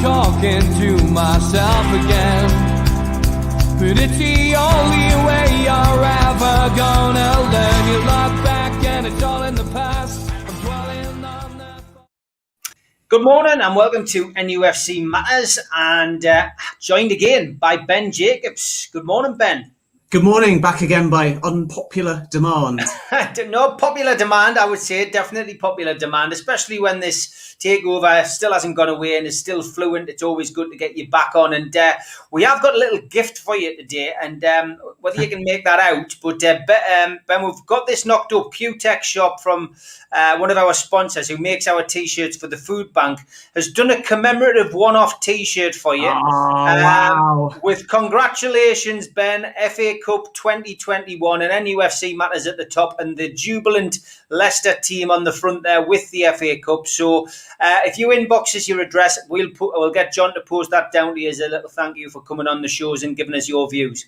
Talking to myself again, but it's the only way you're ever gonna learn. You look back and it's all in the past. I'm dwelling on that. Good morning and welcome to NUFC Matters, and joined again by Ben Jacobs. Good morning, Ben. Good morning, back again by unpopular demand. No popular demand, I would say, definitely popular demand, especially when this takeover still hasn't gone away and is still fluent. It's always good to get you back on. And we have got a little gift for you today, and whether you can make that out, but Ben, we've got this knocked up Q-Tech shop from one of our sponsors who makes our T-shirts for the food bank, has done a commemorative one-off T-shirt for you. Wow. With congratulations, Ben, FA Cup 2021 and NUFC Matters at the top, and the jubilant Leicester team on the front there with the FA Cup. So if you inbox us your address, we'll get John to post that down to you as a little thank you for coming on the shows and giving us your views.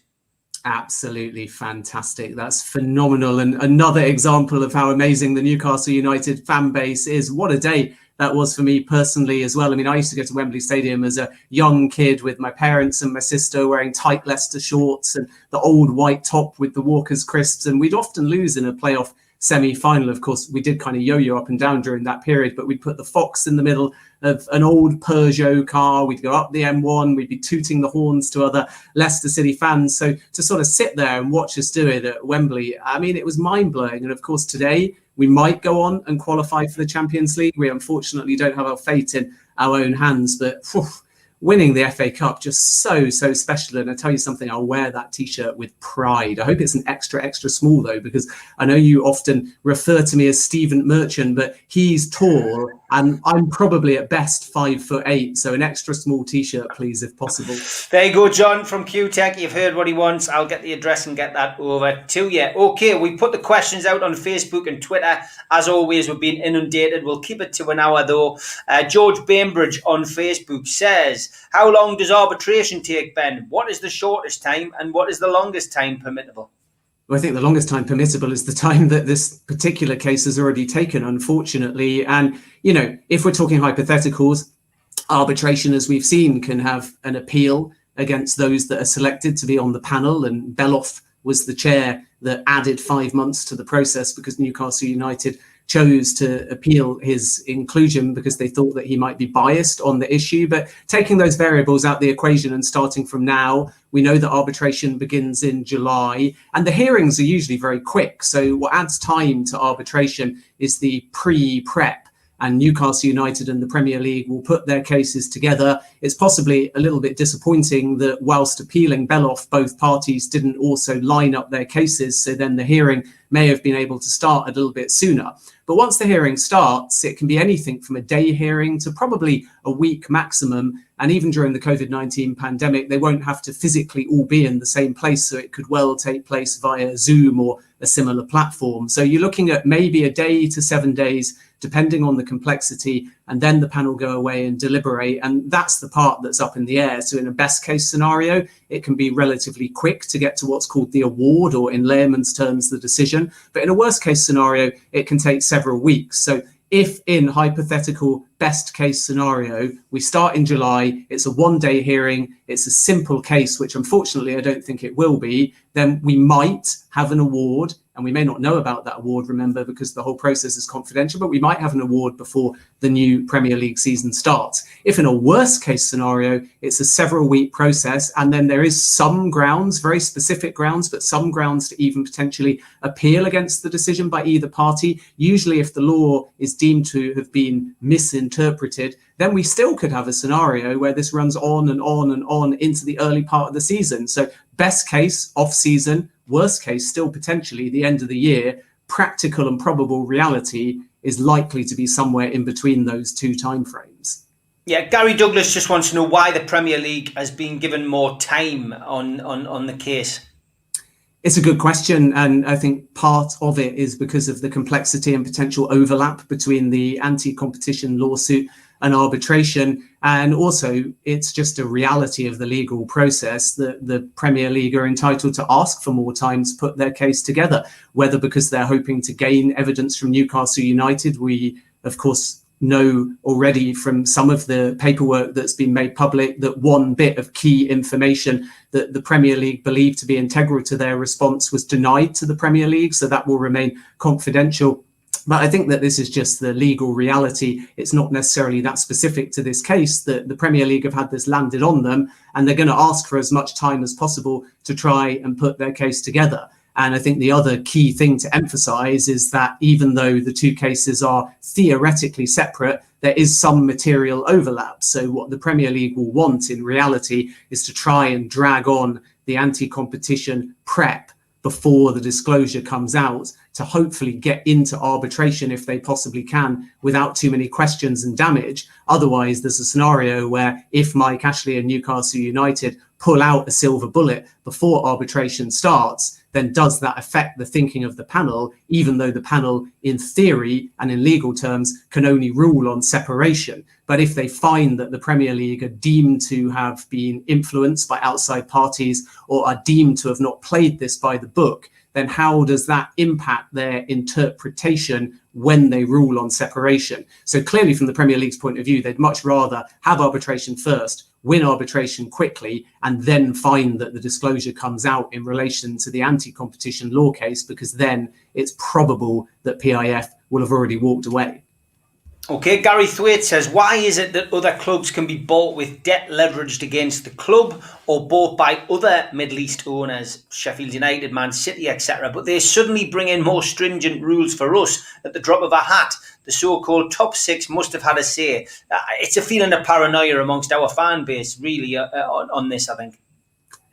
Absolutely fantastic. That's phenomenal. And another example of how amazing the Newcastle United fan base is. What a day that was for me personally as well. I mean, I used to go to Wembley Stadium as a young kid with my parents and my sister wearing tight Leicester shorts and the old white top with the Walker's crisps. And we'd often lose in a playoff semi-final. Of course, we did kind of yo-yo up and down during that period, but we'd put the Fox in the middle of an old Peugeot car. We'd go up the M1. We'd be tooting the horns to other Leicester City fans. So to sort of sit there and watch us do it at Wembley, I mean, it was mind-blowing. And of course, today we might go on and qualify for the Champions League. We unfortunately don't have our fate in our own hands, but winning the FA Cup, just so special. And I tell you something, I'll wear that T-shirt with pride. I hope it's an extra small though, because I know you often refer to me as Stephen Merchant, but he's tall and I'm probably at best 5'8". So an extra small T-shirt, please, if possible. There you go, John from Q-Tech. You've heard what he wants. I'll get the address and get that over to you. Okay, we put the questions out on Facebook and Twitter. As always, we've been inundated. We'll keep it to an hour though. George Bainbridge on Facebook says, how long does arbitration take, Ben? What is the shortest time and what is the longest time permittable? Well, I think the longest time permissible is the time that this particular case has already taken, unfortunately. And, you know, if we're talking hypotheticals, arbitration, as we've seen, can have an appeal against those that are selected to be on the panel. And Beloff was the chair that added 5 months to the process because Newcastle United chose to appeal his inclusion because they thought that he might be biased on the issue. But taking those variables out the equation and starting from now, we know that arbitration begins in July and the hearings are usually very quick. So what adds time to arbitration is the pre-prep, and Newcastle United and the Premier League will put their cases together. It's possibly a little bit disappointing that whilst appealing Beloff, both parties didn't also line up their cases. So then the hearing may have been able to start a little bit sooner. But once the hearing starts, it can be anything from a day hearing to probably a week maximum. And even during the COVID-19 pandemic, they won't have to physically all be in the same place. So it could well take place via Zoom or a similar platform. So you're looking at maybe a day to 7 days, depending on the complexity, and then the panel go away and deliberate. And that's the part that's up in the air. So in a best case scenario, it can be relatively quick to get to what's called the award, or in layman's terms, the decision. But in a worst case scenario, it can take several weeks. So if in hypothetical best case scenario, we start in July, it's a 1 day hearing, it's a simple case, which unfortunately I don't think it will be, then we might have an award. And we may not know about that award, remember, because the whole process is confidential, but we might have an award before the new Premier League season starts. If in a worst case scenario, it's a several week process, and then there is some grounds, very specific grounds, but some grounds to even potentially appeal against the decision by either party. Usually if the law is deemed to have been misinterpreted, then we still could have a scenario where this runs on and on and on into the early part of the season. So best case, off season, worst case, still potentially the end of the year. Practical and probable reality is likely to be somewhere in between those two timeframes. Yeah, Gary Douglas just wants to know why the Premier League has been given more time on the case. It's a good question, and I think part of it is because of the complexity and potential overlap between the anti-competition lawsuit and arbitration. And also, it's just a reality of the legal process that the Premier League are entitled to ask for more time to put their case together, whether because they're hoping to gain evidence from Newcastle United. We, of course, know already from some of the paperwork that's been made public that one bit of key information that the Premier League believed to be integral to their response was denied to the Premier League, so that will remain confidential. But I think that this is just the legal reality. It's not necessarily that specific to this case, that the Premier League have had this landed on them, and they're going to ask for as much time as possible to try and put their case together. And I think the other key thing to emphasize is that even though the two cases are theoretically separate, there is some material overlap. So what the Premier League will want in reality is to try and drag on the anti-competition prep before the disclosure comes out, to hopefully get into arbitration if they possibly can without too many questions and damage. Otherwise, there's a scenario where if Mike Ashley and Newcastle United pull out a silver bullet before arbitration starts, then does that affect the thinking of the panel, even though the panel in theory and in legal terms can only rule on separation? But if they find that the Premier League are deemed to have been influenced by outside parties or are deemed to have not played this by the book, then how does that impact their interpretation when they rule on separation? So clearly from the Premier League's point of view, they'd much rather have arbitration first, win arbitration quickly, and then find that the disclosure comes out in relation to the anti-competition law case, because then it's probable that PIF will have already walked away. Okay, Gary Thwaite says, why is it that other clubs can be bought with debt leveraged against the club or bought by other Middle East owners, Sheffield United, Man City, etc., but they suddenly bring in more stringent rules for us at the drop of a hat? The so-called top six must have had a say. It's a feeling of paranoia amongst our fan base, really, on this, I think.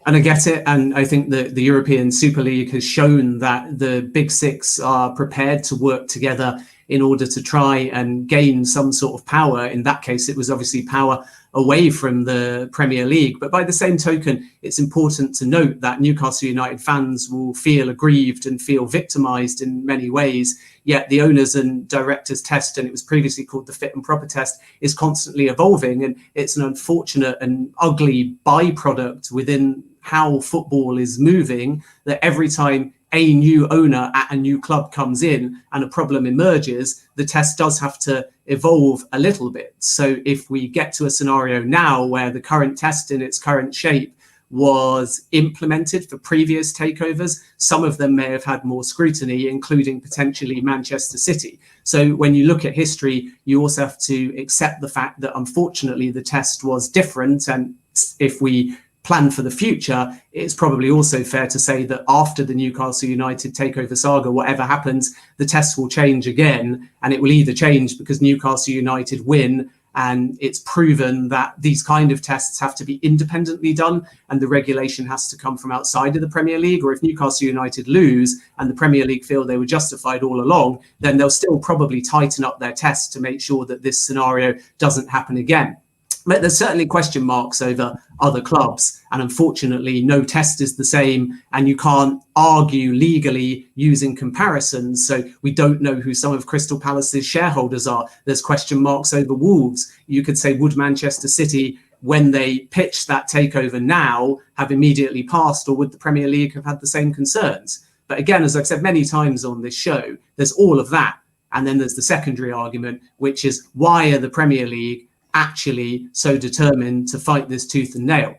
And I get it. And I think that the European Super League has shown that the Big Six are prepared to work together in order to try and gain some sort of power. In that case, it was obviously power away from the Premier League. But by the same token, it's important to note that Newcastle United fans will feel aggrieved and feel victimised in many ways. Yet the owners and directors test, and it was previously called the fit and proper test, is constantly evolving. And it's an unfortunate and ugly byproduct within how football is moving, that every time a new owner at a new club comes in and a problem emerges, the test does have to evolve a little bit. So if we get to a scenario now where the current test in its current shape was implemented for previous takeovers, some of them may have had more scrutiny, including potentially Manchester City. So when you look at history, you also have to accept the fact that unfortunately the test was different. And if we plan for the future, it's probably also fair to say that after the Newcastle United takeover saga, whatever happens, the test will change again, and it will either change because Newcastle United win and it's proven that these kind of tests have to be independently done and the regulation has to come from outside of the Premier League, or if Newcastle United lose and the Premier League feel they were justified all along, then they'll still probably tighten up their tests to make sure that this scenario doesn't happen again. But there's certainly question marks over other clubs. And unfortunately, no test is the same. And you can't argue legally using comparisons. So we don't know who some of Crystal Palace's shareholders are. There's question marks over Wolves. You could say, would Manchester City, when they pitch that takeover now, have immediately passed, or would the Premier League have had the same concerns? But again, as I've said many times on this show, there's all of that. And then there's the secondary argument, which is, why are the Premier League actually so determined to fight this tooth and nail?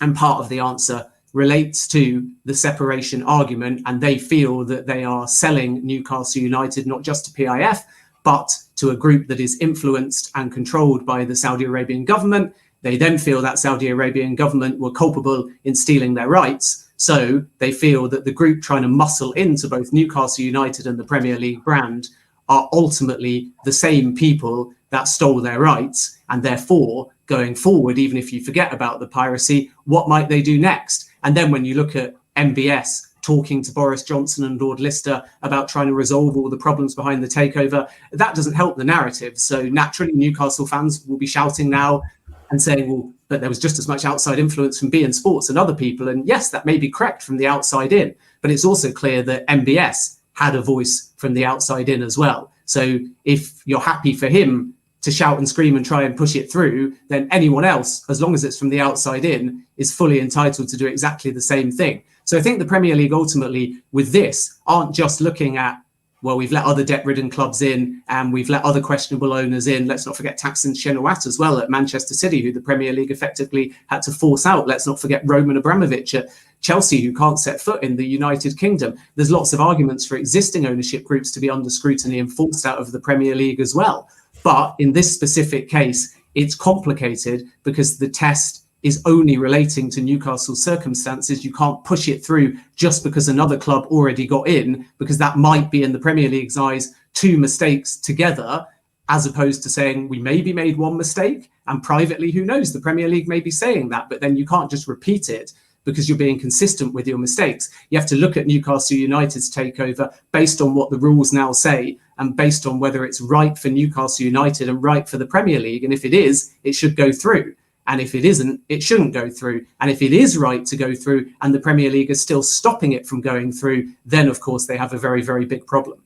And part of the answer relates to the separation argument, and they feel that they are selling Newcastle United not just to PIF but to a group that is influenced and controlled by the Saudi Arabian government. They then feel that Saudi Arabian government were culpable in stealing their rights, so they feel that the group trying to muscle into both Newcastle United and the Premier League brand are ultimately the same people that stole their rights, and therefore going forward, even if you forget about the piracy, what might they do next? And then when you look at MBS talking to Boris Johnson and Lord Lister about trying to resolve all the problems behind the takeover. That doesn't help the narrative. So naturally, Newcastle fans will be shouting now and saying, well, but there was just as much outside influence from beIN Sports and other people. And yes, that may be correct from the outside in, but it's also clear that MBS had a voice from the outside in as well. So if you're happy for him to shout and scream and try and push it through, then anyone else, as long as it's from the outside in, is fully entitled to do exactly the same thing. So I think the Premier League ultimately with this aren't just looking at, well, we've let other debt-ridden clubs in and we've let other questionable owners in. Let's not forget Thaksin Shinawatra as well at Manchester City, who the Premier League effectively had to force out. Let's not forget Roman Abramovich at Chelsea, who can't set foot in the United Kingdom. There's lots of arguments for existing ownership groups to be under scrutiny and forced out of the Premier League as well. But in this specific case, it's complicated because the test is only relating to Newcastle's circumstances. You can't push it through just because another club already got in, because that might be in the Premier League's eyes 2 mistakes together, as opposed to saying we maybe made 1 mistake, and privately, who knows, the Premier League may be saying that, but then you can't just repeat it because you're being consistent with your mistakes. You have to look at Newcastle United's takeover based on what the rules now say and based on whether it's right for Newcastle United and right for the Premier League. And if it is, it should go through. And if it isn't, it shouldn't go through. And if it is right to go through and the Premier League is still stopping it from going through, then of course they have a very, very big problem.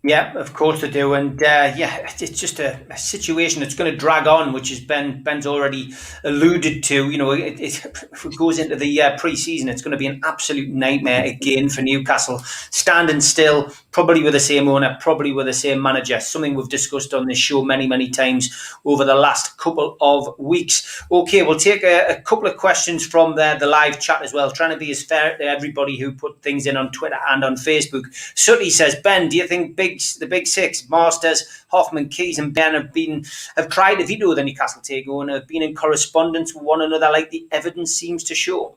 Yeah, of course they do. And it's just a situation that's going to drag on, which is Ben's already alluded to. You know, if it goes into the pre-season, it's going to be an absolute nightmare again for Newcastle. Standing still, probably with the same owner, probably with the same manager. Something we've discussed on this show many, many times over the last couple of weeks. Okay, we'll take a couple of questions from the live chat as well, trying to be as fair to everybody who put things in on Twitter and on Facebook. Sutty says, Ben, do you think the Big Six, Masters, Hoffman, Keys and Ben have tried to veto the Newcastle takeover and have been in correspondence with one another like the evidence seems to show?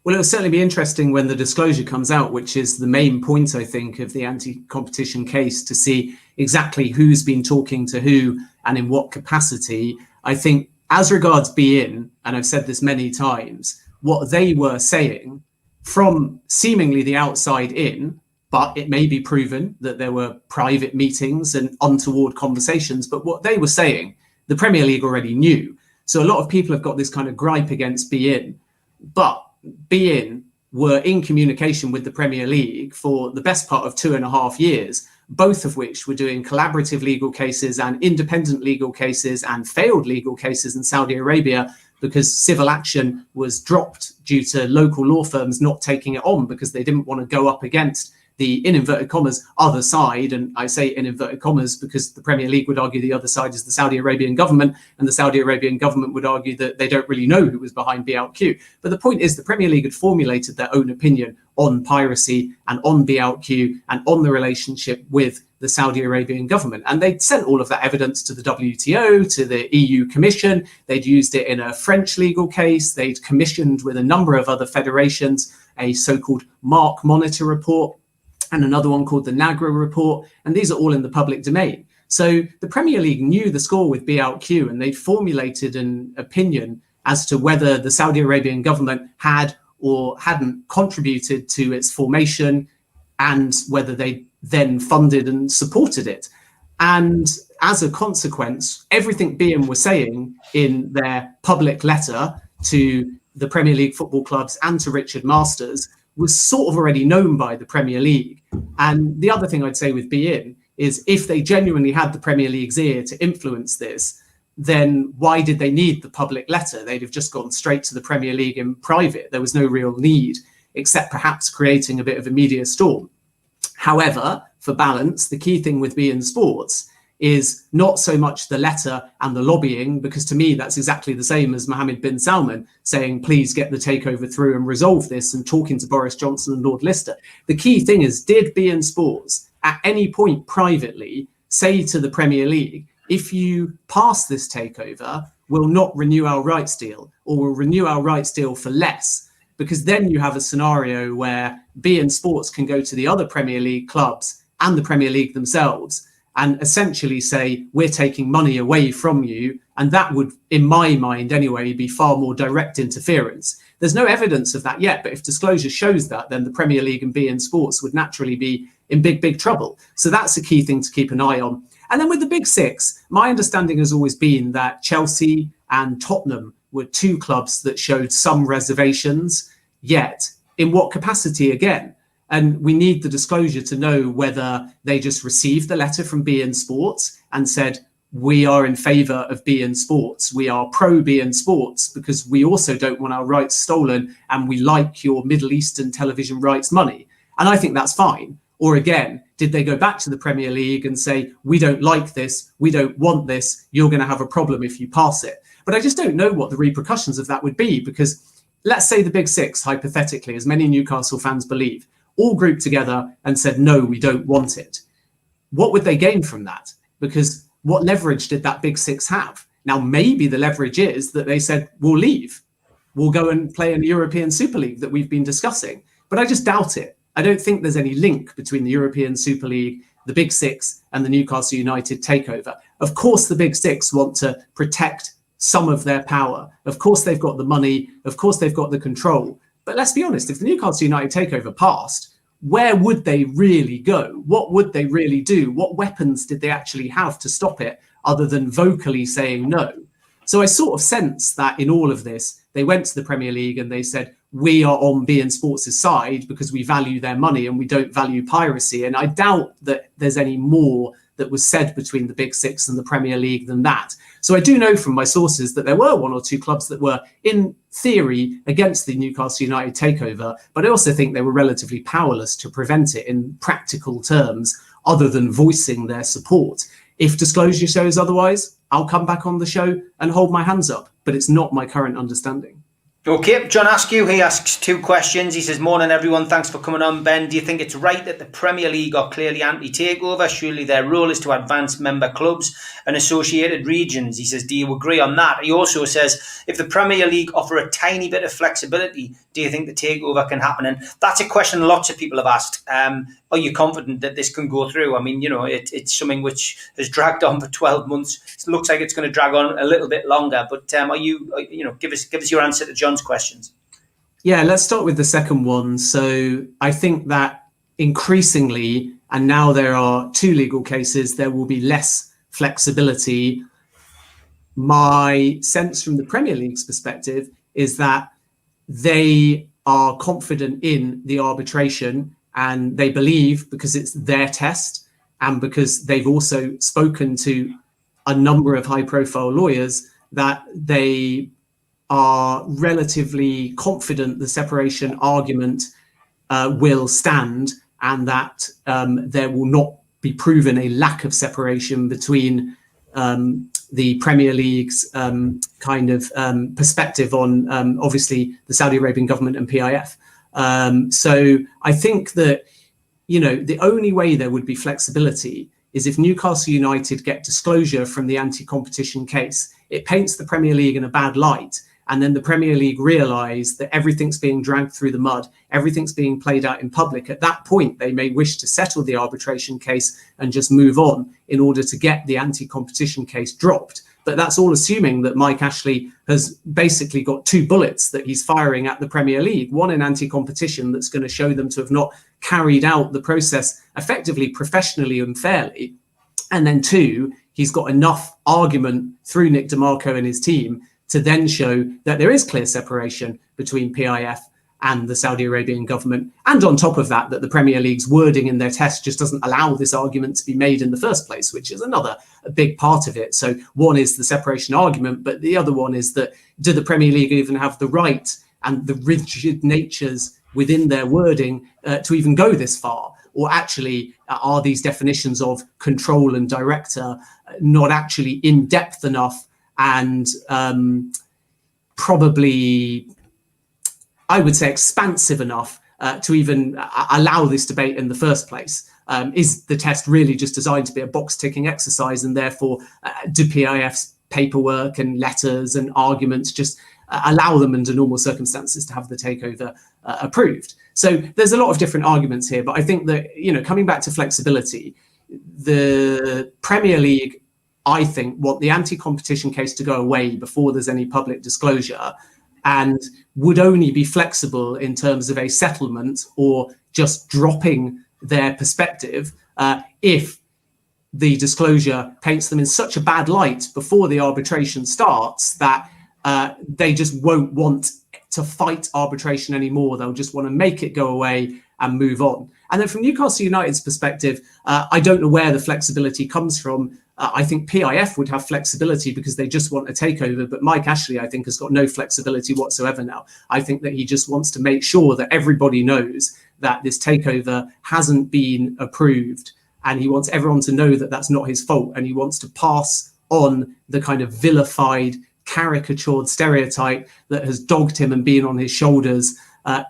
Well, it'll certainly be interesting when the disclosure comes out, which is the main point, I think, of the anti-competition case, to see exactly who's been talking to who and in what capacity. I think as regards beIN, and I've said this many times, what they were saying from seemingly the outside in, but it may be proven that there were private meetings and untoward conversations. But what they were saying, the Premier League already knew. So a lot of people have got this kind of gripe against beIN. But beIN were in communication with the Premier League for the best part of 2.5 years, both of which were doing collaborative legal cases and independent legal cases and failed legal cases in Saudi Arabia, because civil action was dropped due to local law firms not taking it on because they didn't want to go up against the, in inverted commas, other side. And I say in inverted commas because the Premier League would argue the other side is the Saudi Arabian government, and the Saudi Arabian government would argue that they don't really know who was behind BLQ. But the point is the Premier League had formulated their own opinion on piracy and on BLQ and on the relationship with the Saudi Arabian government. And they'd sent all of that evidence to the WTO, to the EU Commission. They'd used it in a French legal case. They'd commissioned with a number of other federations a so-called Mark Monitor report, and another one called the NAGRA report. And these are all in the public domain. So the Premier League knew the score with BLQ, and they'd formulated an opinion as to whether the Saudi Arabian government had or hadn't contributed to its formation, and whether they then funded and supported it. And as a consequence, everything beIN was saying in their public letter to the Premier League football clubs and to Richard Masters was sort of already known by the Premier League. And the other thing I'd say with beIN is if they genuinely had the Premier League's ear to influence this, then why did they need the public letter? They'd have just gone straight to the Premier League in private. There was no real need, except perhaps creating a bit of a media storm. However, for balance, the key thing with beIN Sports is not so much the letter and the lobbying, because to me, that's exactly the same as Mohammed bin Salman saying, please get the takeover through and resolve this, and talking to Boris Johnson and Lord Lister. The key thing is, did beIN Sports at any point privately say to the Premier League, if you pass this takeover, we'll not renew our rights deal, or we'll renew our rights deal for less? Because then you have a scenario where beIN Sports can go to the other Premier League clubs and the Premier League themselves and essentially say, we're taking money away from you. And that would, in my mind anyway, be far more direct interference. There's no evidence of that yet, but if disclosure shows that, then the Premier League and beIN Sports would naturally be in big trouble. So that's a key thing to keep an eye on. And then with the big six, my understanding has always been that Chelsea and Tottenham were two clubs that showed some reservations, yet in what capacity again? And we need the disclosure to know whether they just received the letter from beIN Sports and said, we are in favour of beIN Sports. We are pro beIN Sports because we also don't want our rights stolen and we like your Middle Eastern television rights money. And I think that's fine. Or again, did they go back to the Premier League and say, we don't like this, we don't want this, you're going to have a problem if you pass it? But I just don't know what the repercussions of that would be, because let's say the big six, hypothetically, as many Newcastle fans believe, all grouped together and said, no, we don't want it. What would they gain from that? Because what leverage did that big six have? Now, maybe the leverage is that they said, we'll leave. We'll go and play in the European Super League that we've been discussing. But I just doubt it. I don't think there's any link between the European Super League, the big six, and the Newcastle United takeover. Of course, the big six want to protect some of their power. Of course, they've got the money. Of course, they've got the control. But let's be honest, if the Newcastle United takeover passed, where would they really go? What would they really do? What weapons did they actually have to stop it other than vocally saying no? So I sort of sense that in all of this, they went to the Premier League and they said, we are on beIN Sports' side because we value their money and we don't value piracy. And I doubt that there's any more that was said between the big six and the Premier League than that. So I do know from my sources that there were one or two clubs that were, in theory, against the Newcastle United takeover, but I also think they were relatively powerless to prevent it in practical terms, other than voicing their support. If disclosure shows otherwise, I'll come back on the show and hold my hands up, but it's not my current understanding. Okay, John Askew, he asks two questions. He says, morning everyone, thanks for coming on. Ben, do you think it's right that the Premier League are clearly anti-takeover? Surely their role is to advance member clubs and associated regions. He says, do you agree on that? He also says, if the Premier League offer a tiny bit of flexibility, do you think the takeover can happen? And that's a question lots of people have asked. Are you confident that this can go through? I mean, you know, it's something which has dragged on for 12 months. It looks like it's going to drag on a little bit longer. But give us your answer to John's questions. Yeah, let's start with the second one. So I think that increasingly, and now there are two legal cases, there will be less flexibility. My sense from the Premier League's perspective is that they are confident in the arbitration and they believe, because it's their test and because they've also spoken to a number of high-profile lawyers, that they are relatively confident the separation argument will stand and that there will not be proven a lack of separation between the Premier League's perspective on obviously the Saudi Arabian government and PIF. So I think that, you know, the only way there would be flexibility is if Newcastle United get disclosure from the anti-competition case. It paints the Premier League in a bad light. And then the Premier League realise that everything's being dragged through the mud, everything's being played out in public. At that point, they may wish to settle the arbitration case and just move on in order to get the anti-competition case dropped. But that's all assuming that Mike Ashley has basically got two bullets that he's firing at the Premier League. One in anti-competition that's going to show them to have not carried out the process effectively, professionally and fairly. And then two, he's got enough argument through Nick DeMarco and his team to then show that there is clear separation between PIF and the Saudi Arabian government. And on top of that, that the Premier League's wording in their test just doesn't allow this argument to be made in the first place, which is a big part of it. So one is the separation argument, but the other one is that, do the Premier League even have the right and the rigid natures within their wording to even go this far? Or actually, are these definitions of control and director not actually in depth enough and probably, I would say, expansive enough to even allow this debate in the first place? Is the test really just designed to be a box-ticking exercise, and therefore do PIF's paperwork and letters and arguments just allow them under normal circumstances to have the takeover approved? So there's a lot of different arguments here, but I think that, you know, coming back to flexibility, the Premier League, I think, want the anti-competition case to go away before there's any public disclosure, and would only be flexible in terms of a settlement or just dropping their perspective if the disclosure paints them in such a bad light before the arbitration starts that they just won't want to fight arbitration anymore. They'll just want to make it go away and move on. And then from Newcastle United's perspective, I don't know where the flexibility comes from. I think PIF would have flexibility because they just want a takeover, but Mike Ashley, I think, has got no flexibility whatsoever now. I think that he just wants to make sure that everybody knows that this takeover hasn't been approved, and he wants everyone to know that that's not his fault, and he wants to pass on the kind of vilified, caricatured stereotype that has dogged him and been on his shoulders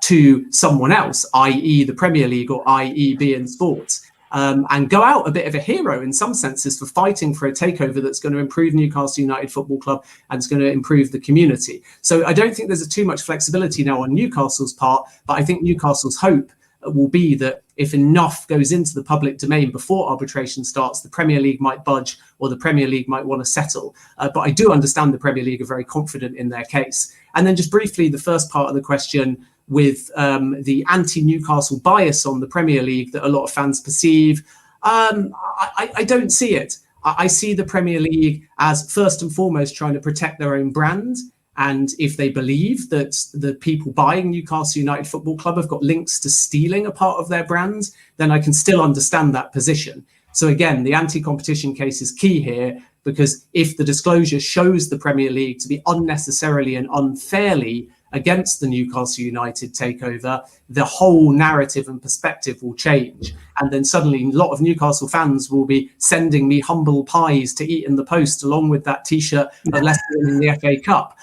to someone else, i.e. the Premier League or i.e. beIN Sports. And go out a bit of a hero in some senses for fighting for a takeover that's going to improve Newcastle United Football Club and it's going to improve the community. So I don't think there's too much flexibility now on Newcastle's part, but I think Newcastle's hope will be that if enough goes into the public domain before arbitration starts, the Premier League might budge or the Premier League might want to settle. But I do understand the Premier League are very confident in their case. And then just briefly, the first part of the question, with the anti-Newcastle bias on the Premier League that a lot of fans perceive, I don't see it. I see the Premier League as first and foremost trying to protect their own brand. And if they believe that the people buying Newcastle United Football Club have got links to stealing a part of their brand, then I can still understand that position. So again, the anti-competition case is key here, because if the disclosure shows the Premier League to be unnecessarily and unfairly against the Newcastle United takeover, the whole narrative and perspective will change. And then suddenly a lot of Newcastle fans will be sending me humble pies to eat in the post, along with that T-shirt of Leicester in the FA Cup.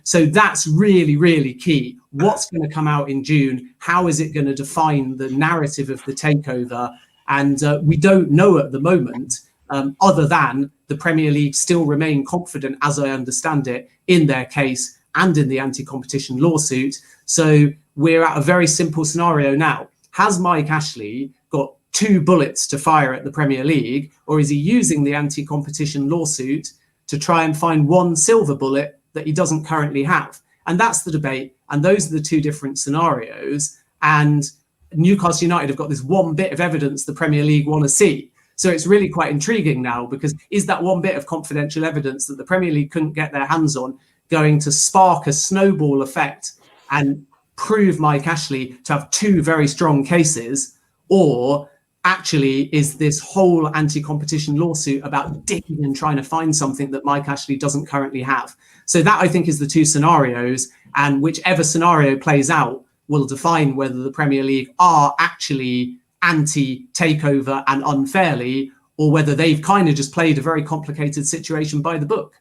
So that's really, really key. What's going to come out in June? How is it going to define the narrative of the takeover? And we don't know at the moment, other than the Premier League still remain confident, as I understand it, in their case and in the anti-competition lawsuit. So we're at a very simple scenario now. Has Mike Ashley got 2 bullets to fire at the Premier League, or is he using the anti-competition lawsuit to try and find one silver bullet that he doesn't currently have? And that's the debate. And those are the 2 different scenarios. And Newcastle United have got this one bit of evidence the Premier League want to see. So it's really quite intriguing now, because is that one bit of confidential evidence that the Premier League couldn't get their hands on going to spark a snowball effect and prove Mike Ashley to have 2 very strong cases? Or actually is this whole anti-competition lawsuit about digging and trying to find something that Mike Ashley doesn't currently have? So that, I think, is the 2 scenarios, and whichever scenario plays out will define whether the Premier League are actually anti-takeover and unfairly, or whether they've kind of just played a very complicated situation by the book.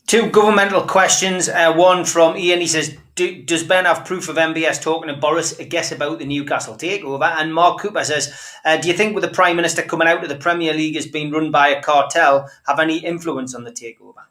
2 governmental questions. One from Ian. He says, does Ben have proof of MBS talking to Boris, I guess, about the Newcastle takeover? And Mark Cooper says, do you think with the Prime Minister coming out that the Premier League is being run by a cartel have any influence on the takeover?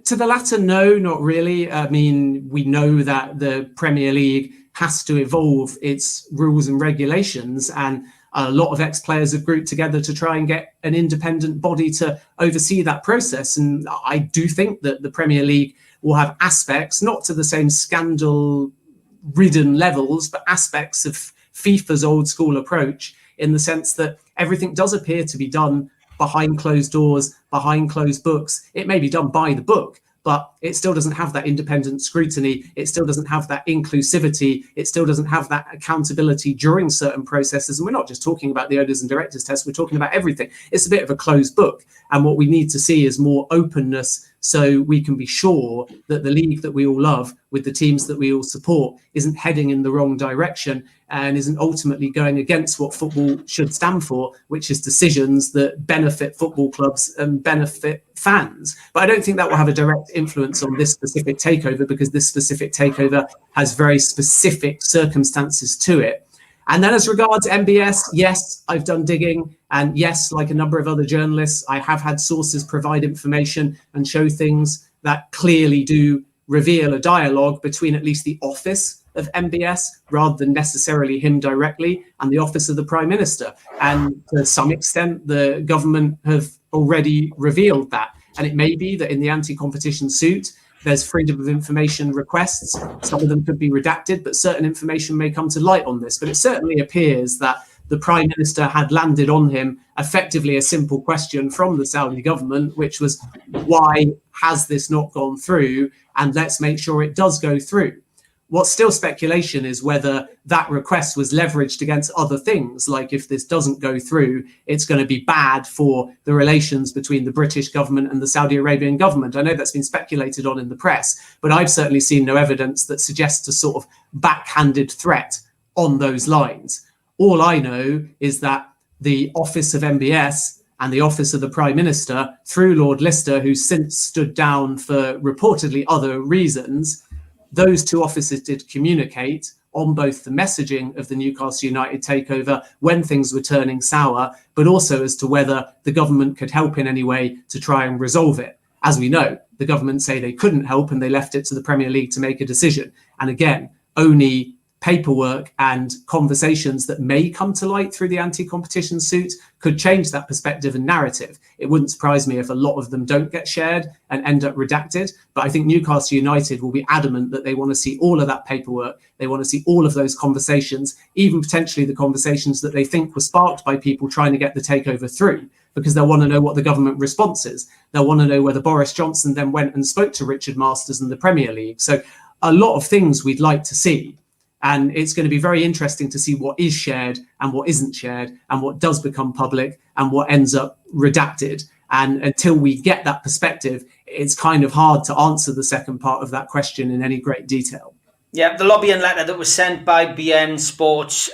To the latter, no, not really. I mean, we know that the Premier League has to evolve its rules and regulations, and a lot of ex-players have grouped together to try and get an independent body to oversee that process. And I do think that the Premier League will have aspects, not to the same scandal-ridden levels, but aspects of FIFA's old school approach, in the sense that everything does appear to be done behind closed doors, behind closed books. It may be done by the book, but it still doesn't have that independent scrutiny. It still doesn't have that inclusivity. It still doesn't have that accountability during certain processes. And we're not just talking about the owners and directors test. We're talking about everything. It's a bit of a closed book. And what we need to see is more openness, so we can be sure that the league that we all love, with the teams that we all support, isn't heading in the wrong direction and isn't ultimately going against what football should stand for, which is decisions that benefit football clubs and benefit fans. But I don't think that will have a direct influence on this specific takeover, because this specific takeover has very specific circumstances to it. And then as regards MBS, yes, I've done digging. And yes, like a number of other journalists, I have had sources provide information and show things that clearly do reveal a dialogue between at least the office of MBS rather than necessarily him directly, and the office of the Prime Minister. And to some extent, the government have already revealed that. And it may be that in the anti-competition suit, there's freedom of information requests. Some of them could be redacted, but certain information may come to light on this. But it certainly appears that the Prime Minister had landed on him effectively a simple question from the Saudi government, which was, why has this not gone through? And let's make sure it does go through. What's still speculation is whether that request was leveraged against other things, like if this doesn't go through, it's going to be bad for the relations between the British government and the Saudi Arabian government. I know that's been speculated on in the press, but I've certainly seen no evidence that suggests a sort of backhanded threat on those lines. All I know is that the office of MBS and the office of the Prime Minister, through Lord Lister, who's since stood down for reportedly other reasons, those two offices did communicate on both the messaging of the Newcastle United takeover when things were turning sour, but also as to whether the government could help in any way to try and resolve it. As we know, the government say they couldn't help and they left it to the Premier League to make a decision. And again, only paperwork and conversations that may come to light through the anti-competition suit could change that perspective and narrative. It wouldn't surprise me if a lot of them don't get shared and end up redacted, but I think Newcastle United will be adamant that they want to see all of that paperwork. They want to see all of those conversations, even potentially the conversations that they think were sparked by people trying to get the takeover through, because they'll want to know what the government response is. They'll want to know whether Boris Johnson then went and spoke to Richard Masters and the Premier League. So a lot of things we'd like to see. And it's going to be very interesting to see what is shared and what isn't shared and what does become public and what ends up redacted. And until we get that perspective, it's kind of hard to answer the second part of that question in any great detail. Yeah, the lobbying letter that was sent by BN Sports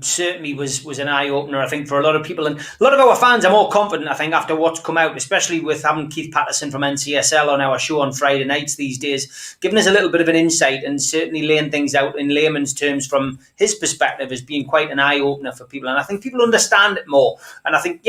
certainly was an eye-opener, I think, for a lot of people. And a lot of our fans are more confident, I think, after what's come out, especially with having Keith Patterson from NCSL on our show on Friday nights these days, giving us a little bit of an insight and certainly laying things out in layman's terms from his perspective as being quite an eye-opener for people. And I think people understand it more. And I think,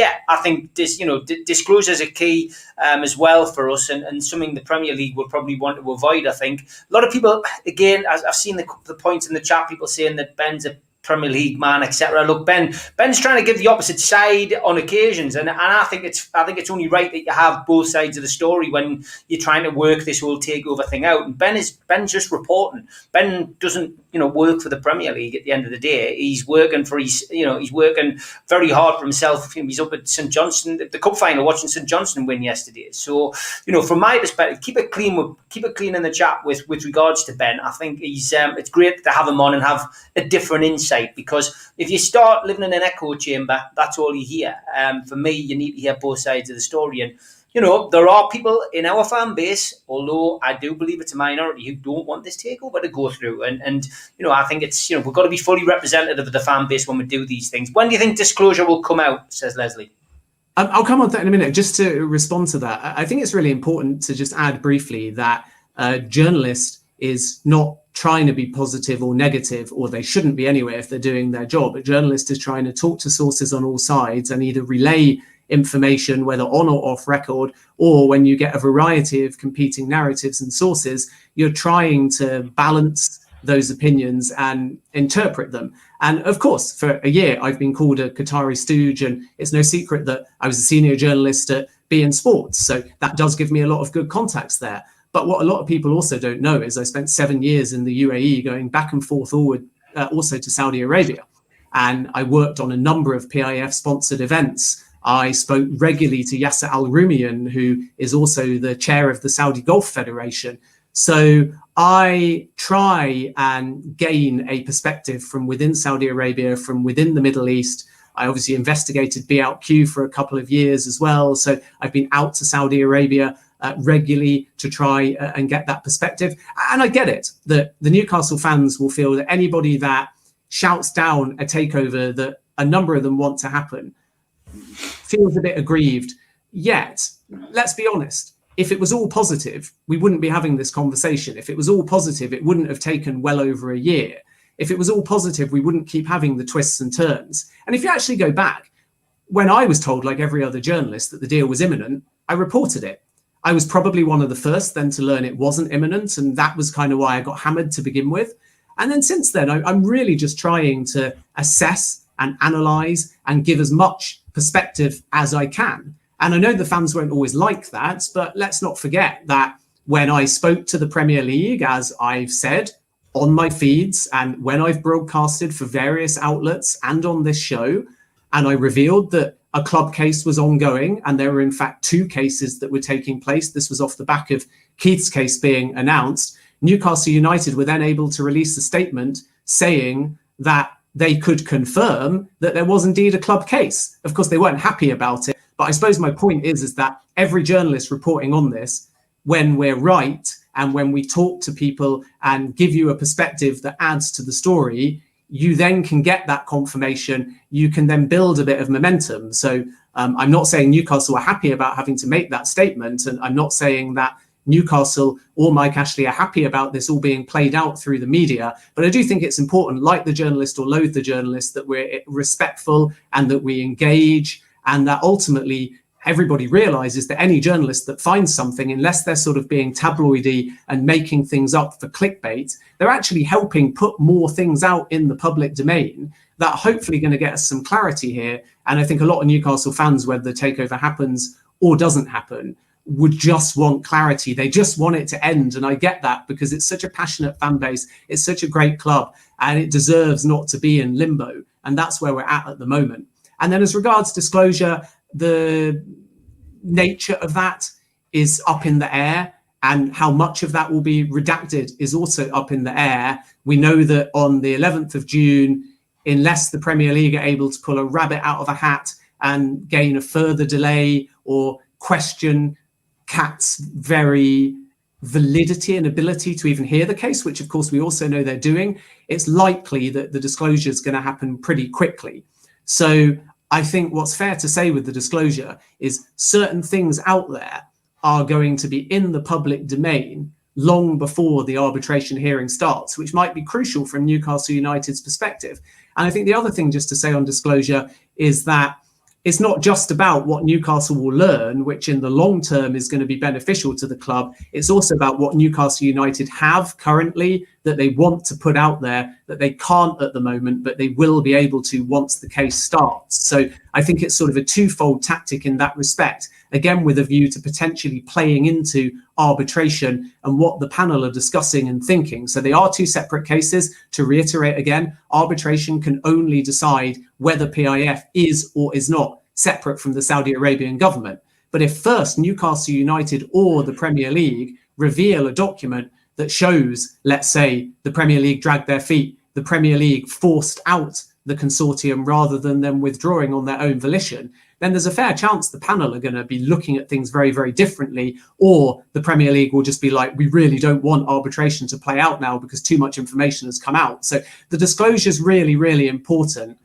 disclosures are key as well for us and something the Premier League will probably want to avoid, I think. A lot of people, again, I've seen the points in the chat, people saying that Ben's a Premier League man, etc. Look, Ben's trying to give the opposite side on occasions, and I think it's only right that you have both sides of the story when you're trying to work this whole takeover thing out. And Ben's just reporting. Ben doesn't work for the Premier League at the end of the day. He's working for he's working very hard for himself. He's up at St Johnstone, the cup final, watching St Johnstone win yesterday. So from my perspective, keep it clean in the chat with regards to Ben. I think it's great to have him on and have a different insight, because if you start living in an echo chamber, that's all you hear. For me, you need to hear both sides of the story. And there are people in our fan base, although I do believe it's a minority, who don't want this takeover to go through. And I think it's we've got to be fully representative of the fan base when we do these things. When do you think disclosure will come out, says Leslie? I'll come on to that in a minute. Just to respond to that, I think it's really important to just add briefly that a journalist is not trying to be positive or negative, or they shouldn't be anyway if they're doing their job. A journalist is trying to talk to sources on all sides and either relay information, whether on or off record, or when you get a variety of competing narratives and sources, you're trying to balance those opinions and interpret them. And of course, for a year, I've been called a Qatari stooge, and it's no secret that I was a senior journalist at BN Sports. So that does give me a lot of good contacts there. But what a lot of people also don't know is I spent 7 years in the UAE going back and forth also to Saudi Arabia. And I worked on a number of PIF-sponsored events. I spoke regularly to Yasser Al-Rumian, who is also the chair of the Saudi Golf Federation. So I try and gain a perspective from within Saudi Arabia, from within the Middle East. I obviously investigated BLQ for a couple of years as well. So I've been out to Saudi Arabia regularly to try and get that perspective. And I get it that the Newcastle fans will feel that anybody that shouts down a takeover that a number of them want to happen feels a bit aggrieved. Yet, let's be honest, if it was all positive, we wouldn't be having this conversation. If it was all positive, it wouldn't have taken well over a year. If it was all positive, we wouldn't keep having the twists and turns. And if you actually go back, when I was told, like every other journalist, that the deal was imminent, I reported it. I was probably one of the first then to learn it wasn't imminent, and that was kind of why I got hammered to begin with. And then since then, I'm really just trying to assess and analyse and give as much perspective as I can. And I know the fans won't always like that, but let's not forget that when I spoke to the Premier League, as I've said on my feeds and when I've broadcasted for various outlets and on this show, and I revealed that a club case was ongoing and there were in fact 2 cases that were taking place. This was off the back of Keith's case being announced. Newcastle United were then able to release a statement saying that they could confirm that there was indeed a club case. Of course, they weren't happy about it. But I suppose my point is that every journalist reporting on this, when we're right and when we talk to people and give you a perspective that adds to the story, you then can get that confirmation. You can then build a bit of momentum. So I'm not saying Newcastle are happy about having to make that statement. And I'm not saying that Newcastle or Mike Ashley are happy about this all being played out through the media. But I do think it's important, like the journalist or loathe the journalist, that we're respectful and that we engage, and that ultimately everybody realizes that any journalist that finds something, unless they're sort of being tabloidy and making things up for clickbait, they're actually helping put more things out in the public domain that are hopefully going to get us some clarity here. And I think a lot of Newcastle fans, whether the takeover happens or doesn't happen, would just want clarity. They just want it to end. And I get that, because it's such a passionate fan base. It's such a great club and it deserves not to be in limbo. And that's where we're at the moment. And then as regards disclosure, the nature of that is up in the air, and how much of that will be redacted is also up in the air. We know that on the 11th of June, unless the Premier League are able to pull a rabbit out of a hat and gain a further delay or question Cat's very validity and ability to even hear the case, which of course we also know they're doing, it's likely that the disclosure is going to happen pretty quickly. So I think what's fair to say with the disclosure is certain things out there are going to be in the public domain long before the arbitration hearing starts, which might be crucial from Newcastle United's perspective. And I think the other thing just to say on disclosure is that it's not just about what Newcastle will learn, which in the long term is going to be beneficial to the club. It's also about what Newcastle United have currently that they want to put out there that they can't at the moment, but they will be able to once the case starts. So I think it's sort of a twofold tactic in that respect, again, with a view to potentially playing into arbitration and what the panel are discussing and thinking. So they are 2 separate cases. To reiterate again, arbitration can only decide whether PIF is or is not separate from the Saudi Arabian government. But if first Newcastle United or the Premier League reveal a document that shows, let's say, the Premier League dragged their feet, the Premier League forced out the consortium rather than them withdrawing on their own volition, then there's a fair chance the panel are going to be looking at things very, very differently. Or the Premier League will just be like, we really don't want arbitration to play out now because too much information has come out. So the disclosure is really, really important.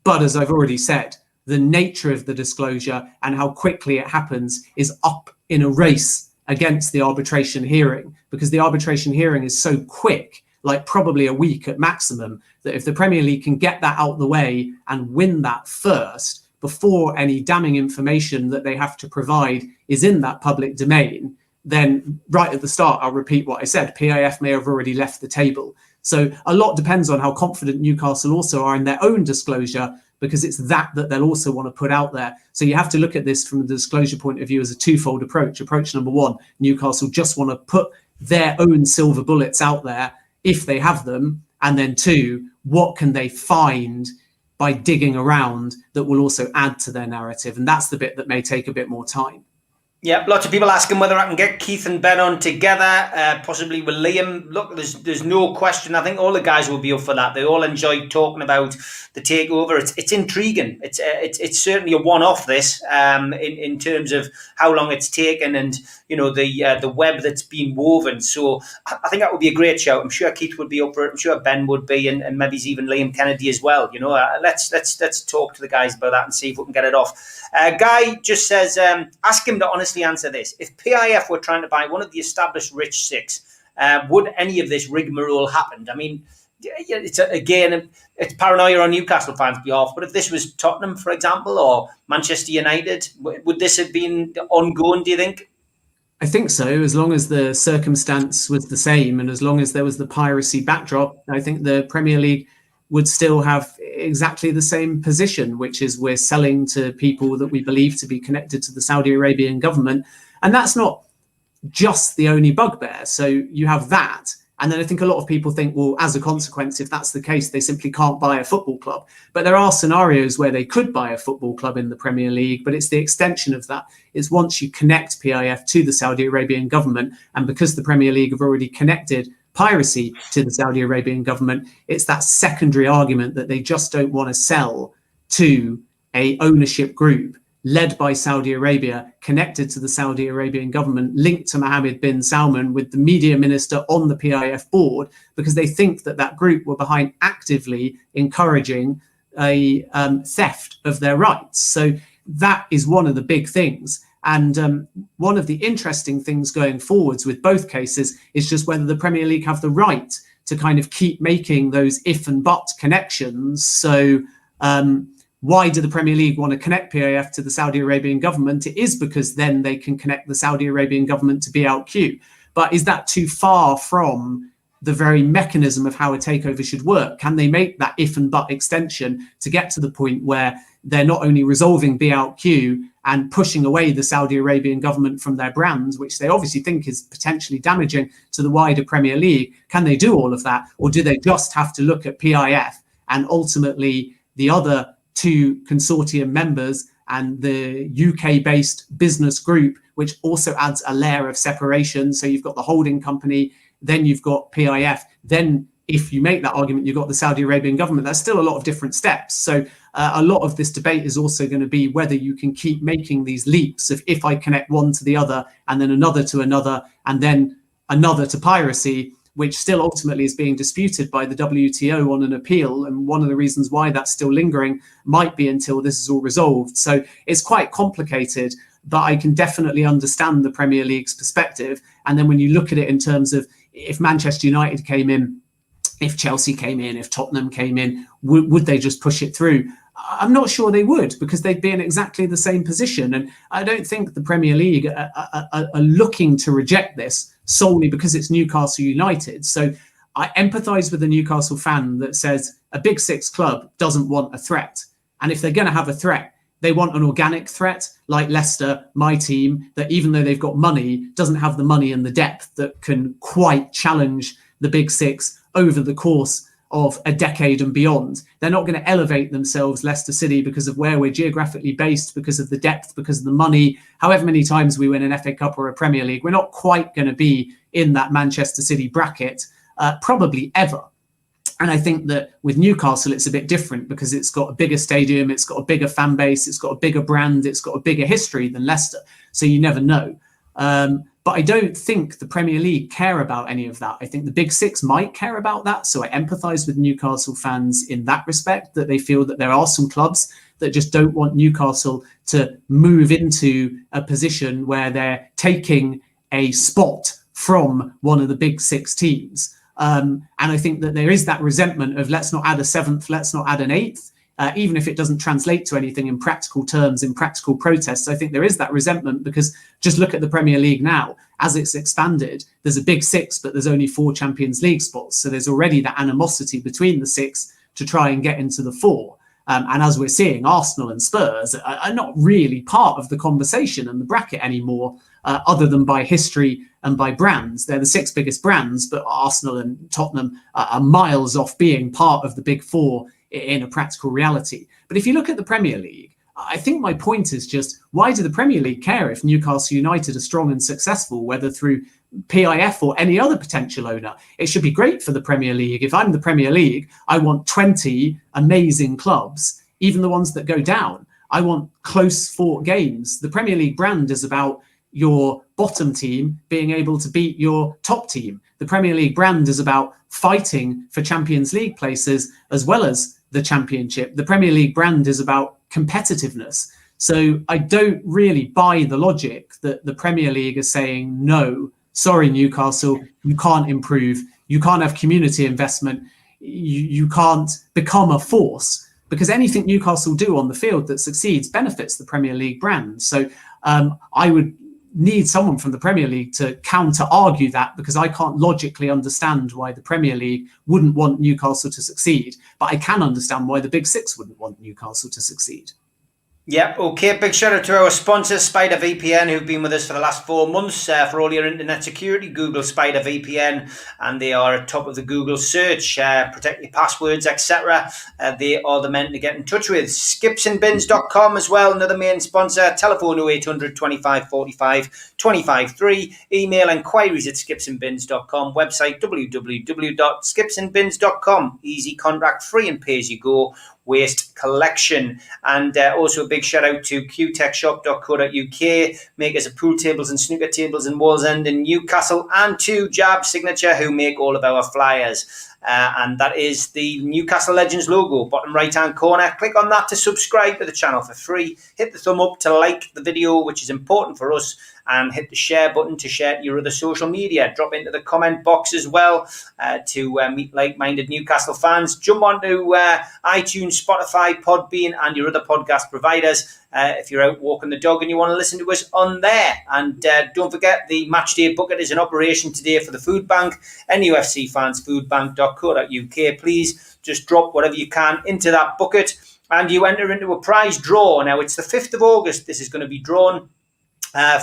But as I've already said, the nature of the disclosure and how quickly it happens is up in a race against the arbitration hearing, because the arbitration hearing is so quick, like probably a week at maximum, that if the Premier League can get that out the way and win that first before any damning information that they have to provide is in that public domain, then right at the start, I'll repeat what I said, PIF may have already left the table. So a lot depends on how confident Newcastle also are in their own disclosure, because it's that they'll also want to put out there. So you have to look at this from the disclosure point of view as a twofold approach. Approach number 1, Newcastle just want to put their own silver bullets out there if they have them. And then 2, what can they find by digging around that will also add to their narrative? And that's the bit that may take a bit more time. Yeah, lots of people asking whether I can get Keith and Ben on together, possibly with Liam. Look, there's no question. I think all the guys will be up for that. They all enjoyed talking about the takeover. It's intriguing. It's certainly a one-off. This in terms of how long it's taken and the web that's been woven. So I think that would be a great show. I'm sure Keith would be up for it. I'm sure Ben would be, and maybe even Liam Kennedy as well. Let's talk to the guys about that and see if we can get it off. Guy just says, ask him to honestly answer this. If PIF were trying to buy one of the established Rich Six, would any of this rigmarole happen? I mean, it's paranoia on Newcastle fans' behalf, but if this was Tottenham, for example, or Manchester United, would this have been ongoing, do you think? I think so, as long as the circumstance was the same and as long as there was the piracy backdrop. I think the Premier League would still have exactly the same position, which is we're selling to people that we believe to be connected to the Saudi Arabian government. And that's not just the only bugbear. So you have that. And then I think a lot of people think, well, as a consequence, if that's the case, they simply can't buy a football club. But there are scenarios where they could buy a football club in the Premier League, but it's the extension of that. It's once you connect PIF to the Saudi Arabian government, and because the Premier League have already connected piracy to the Saudi Arabian government, it's that secondary argument that they just don't want to sell to a ownership group led by Saudi Arabia, connected to the Saudi Arabian government, linked to Mohammed bin Salman, with the media minister on the PIF board, because they think that that group were behind actively encouraging a theft of their rights. So that is one of the big things. And one of the interesting things going forwards with both cases is just whether the Premier League have the right to kind of keep making those if and but connections. So why do the Premier League want to connect PIF to the Saudi Arabian government? It is because then they can connect the Saudi Arabian government to BLQ. But is that too far from the very mechanism of how a takeover should work? Can they make that if and but extension to get to the point where they're not only resolving BLQ and pushing away the Saudi Arabian government from their brands, which they obviously think is potentially damaging to the wider Premier League? Can they do all of that? Or do they just have to look at PIF and ultimately the other two consortium members and the UK-based business group, which also adds a layer of separation? So you've got the holding company, then you've got PIF, then if you make that argument, you've got the Saudi Arabian government. There's still a lot of different steps. So a lot of this debate is also going to be whether you can keep making these leaps of if I connect one to the other and then another to another and then another to piracy, which still ultimately is being disputed by the WTO on an appeal. And one of the reasons why that's still lingering might be until this is all resolved. So it's quite complicated, but I can definitely understand the Premier League's perspective. And then when you look at it in terms of if Manchester United came in, if Chelsea came in, if Tottenham came in, would they just push it through? I'm not sure they would, because they'd be in exactly the same position. And I don't think the Premier League are looking to reject this solely because it's Newcastle United. So I empathise with the Newcastle fan that says a Big Six club doesn't want a threat. And if they're going to have a threat, they want an organic threat like Leicester, my team, that even though they've got money, doesn't have the money and the depth that can quite challenge the Big Six over the course of a decade and beyond. They're not going to elevate themselves, Leicester City, because of where we're geographically based, because of the depth, because of the money. However many times we win an FA Cup or a Premier League, we're not quite going to be in that Manchester City bracket, probably ever. And I think that with Newcastle, it's a bit different because it's got a bigger stadium, it's got a bigger fan base, it's got a bigger brand, it's got a bigger history than Leicester. So you never know. But I don't think the Premier League care about any of that. I think the Big Six might care about that. So I empathise with Newcastle fans in that respect, that they feel that there are some clubs that just don't want Newcastle to move into a position where they're taking a spot from one of the Big Six teams. And I think that there is that resentment of let's not add a seventh, let's not add an eighth. Even if it doesn't translate to anything in practical terms, in practical protests, I think there is that resentment because just look at the Premier League now. As it's expanded, there's a Big Six, but there's only 4 Champions League spots. So there's already that animosity between the 6 to try and get into the 4. And as we're seeing, Arsenal and Spurs are not really part of the conversation and the bracket anymore, other than by history and by brands. They're the 6 biggest brands, but Arsenal and Tottenham are miles off being part of the Big 4 in a practical reality. But if you look at the Premier League, I think my point is just, why do the Premier League care if Newcastle United are strong and successful, whether through PIF or any other potential owner? It should be great for the Premier League. If I'm the Premier League, I want 20 amazing clubs, even the ones that go down. I want close fought games. The Premier League brand is about your bottom team being able to beat your top team. The Premier League brand is about fighting for Champions League places as well as the Championship. The Premier League brand is about competitiveness. So I don't really buy the logic that the Premier League is saying, no, sorry, Newcastle, you can't improve. You can't have community investment. You can't become a force, because anything Newcastle do on the field that succeeds benefits the Premier League brand. So I would need someone from the Premier League to counter argue that, because I can't logically understand why the Premier League wouldn't want Newcastle to succeed, but I can understand why the Big Six wouldn't want Newcastle to succeed. Yep, okay. Big shout out to our sponsor, Spider VPN, who've been with us for the last 4 months. For all your internet security, Google Spider VPN, and they are at top of the Google search. Protect your passwords, etc. They are the men to get in touch with. Skipsandbins.com as well, another main sponsor. Telephone 0800 25 45 25 3. Email enquiries at skipsandbins.com. Website www.skipsandbins.com. Easy, contract free, and pay as you go waste collection. And also a big shout out to qtechshop.co.uk, makers of pool tables and snooker tables in Wallsend in Newcastle, and to Jab Signature, who make all of our flyers. And that is the Newcastle Legends logo, bottom right hand corner. Click on that to subscribe to the channel for free. Hit the thumb up to like the video, which is important for us, and hit the share button to share to your other social media. Drop into the comment box as well to meet like-minded Newcastle fans. Jump onto iTunes, Spotify, Podbean, and your other podcast providers if you're out walking the dog and you want to listen to us on there. And don't forget, the Matchday Bucket is in operation today for the food bank. NUFC fans, foodbank.co.uk. Please just drop whatever you can into that bucket and you enter into a prize draw. Now, it's the 5th of August. This is going to be drawn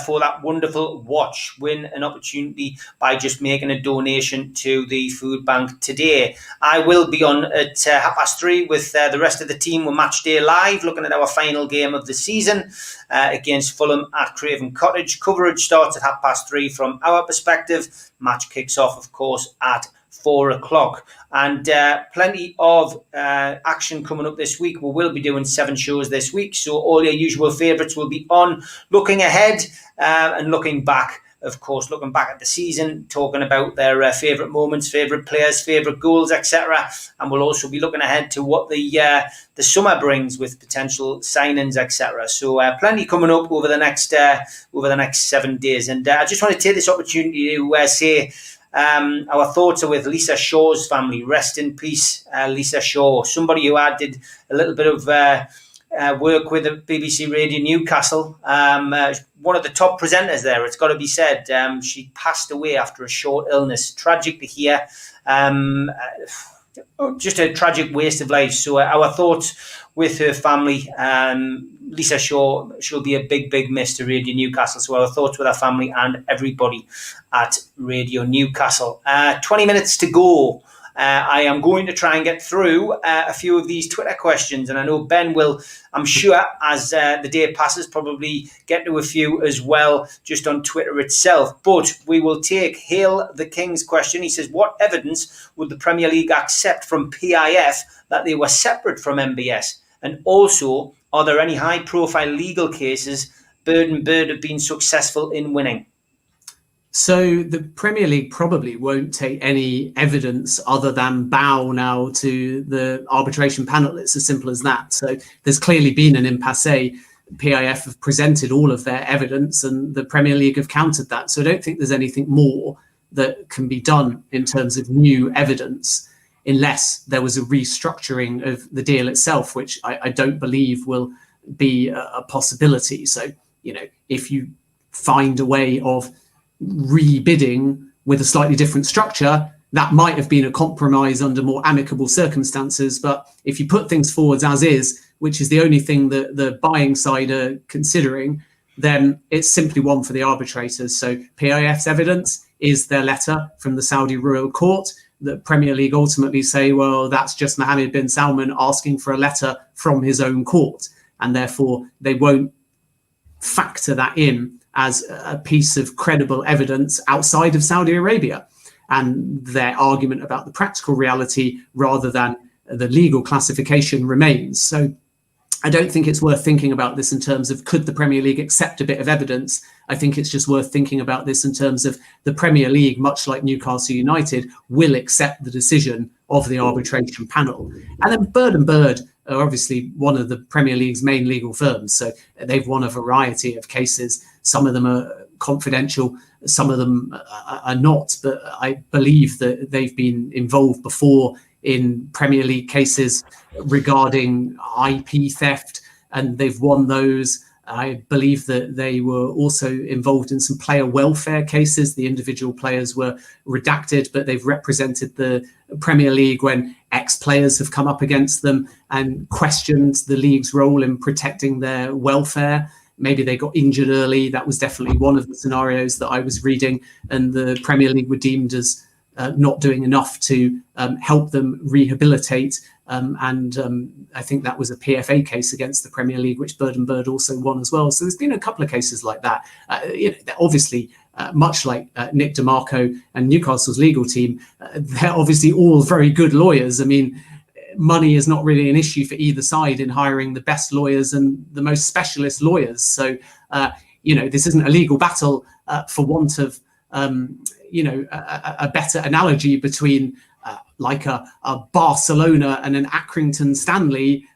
for that wonderful watch. Win an opportunity by just making a donation to the food bank today. I will be on at 3:30 with the rest of the team with Matchday Live, looking at our final game of the season against Fulham at Craven Cottage. Coverage starts at 3:30 from our perspective. Match kicks off, of course, at 4 o'clock. And plenty of action coming up this week. We will be doing 7 shows this week, so all your usual favourites will be on. Looking ahead and looking back, of course, looking back at the season, talking about their favourite moments, favourite players, favourite goals, etc. And we'll also be looking ahead to what the summer brings with potential signings, etc. So plenty coming up over the next 7 days. And I just want to take this opportunity to say our thoughts are with Lisa Shaw's family. Rest in peace, Lisa Shaw. Somebody who I did a little bit of work with at BBC Radio Newcastle. One of the top presenters there, it's got to be said. She passed away after a short illness. Tragic to hear. Just a tragic waste of life. So our thoughts with her family. Lisa Shaw, she'll be a big, big miss to Radio Newcastle. So our thoughts with her family and everybody at Radio Newcastle. 20 minutes to go. I am going to try and get through a few of these Twitter questions. And I know Ben will, I'm sure, as the day passes, probably get to a few as well, just on Twitter itself. But we will take Hail the King's question. He says, what evidence would the Premier League accept from PIF that they were separate from MBS? And also, are there any high-profile legal cases Bird and Bird have been successful in winning? So the Premier League probably won't take any evidence other than bow now to the arbitration panel. It's as simple as that. So there's clearly been an impasse. PIF have presented all of their evidence and the Premier League have countered that. So I don't think there's anything more that can be done in terms of new evidence, unless there was a restructuring of the deal itself, which I don't believe will be a possibility. So, you know, if you find a way of rebidding with a slightly different structure, that might have been a compromise under more amicable circumstances. But if you put things forwards as is, which is the only thing that the buying side are considering, then it's simply one for the arbitrators. So PIF's evidence is their letter from the Saudi Royal Court. The Premier League ultimately say, well, that's just Mohammed bin Salman asking for a letter from his own court. And therefore, they won't factor that in as a piece of credible evidence outside of Saudi Arabia. And their argument about the practical reality rather than the legal classification remains. So I don't think it's worth thinking about this in terms of could the Premier League accept a bit of evidence. I think it's just worth thinking about this in terms of the Premier League, much like Newcastle United, will accept the decision of the arbitration panel. And then Bird and Bird are obviously one of the Premier League's main legal firms. So they've won a variety of cases. Some of them are confidential, some of them are not. But I believe that they've been involved before in Premier League cases regarding IP theft, and they've won those. I believe that they were also involved in some player welfare cases. The individual players were redacted, but they've represented the Premier League when ex-players have come up against them and questioned the league's role in protecting their welfare. Maybe they got injured early. That was definitely one of the scenarios that I was reading, and the Premier League were deemed as not doing enough to help them rehabilitate. I think that was a PFA case against the Premier League, which Bird and Bird also won as well. So there's been a couple of cases like that. Obviously, much like Nick DeMarco and Newcastle's legal team, they're obviously all very good lawyers. I mean, money is not really an issue for either side in hiring the best lawyers and the most specialist lawyers. So, this isn't a legal battle for want of, a better analogy between like a Barcelona and an Accrington Stanley.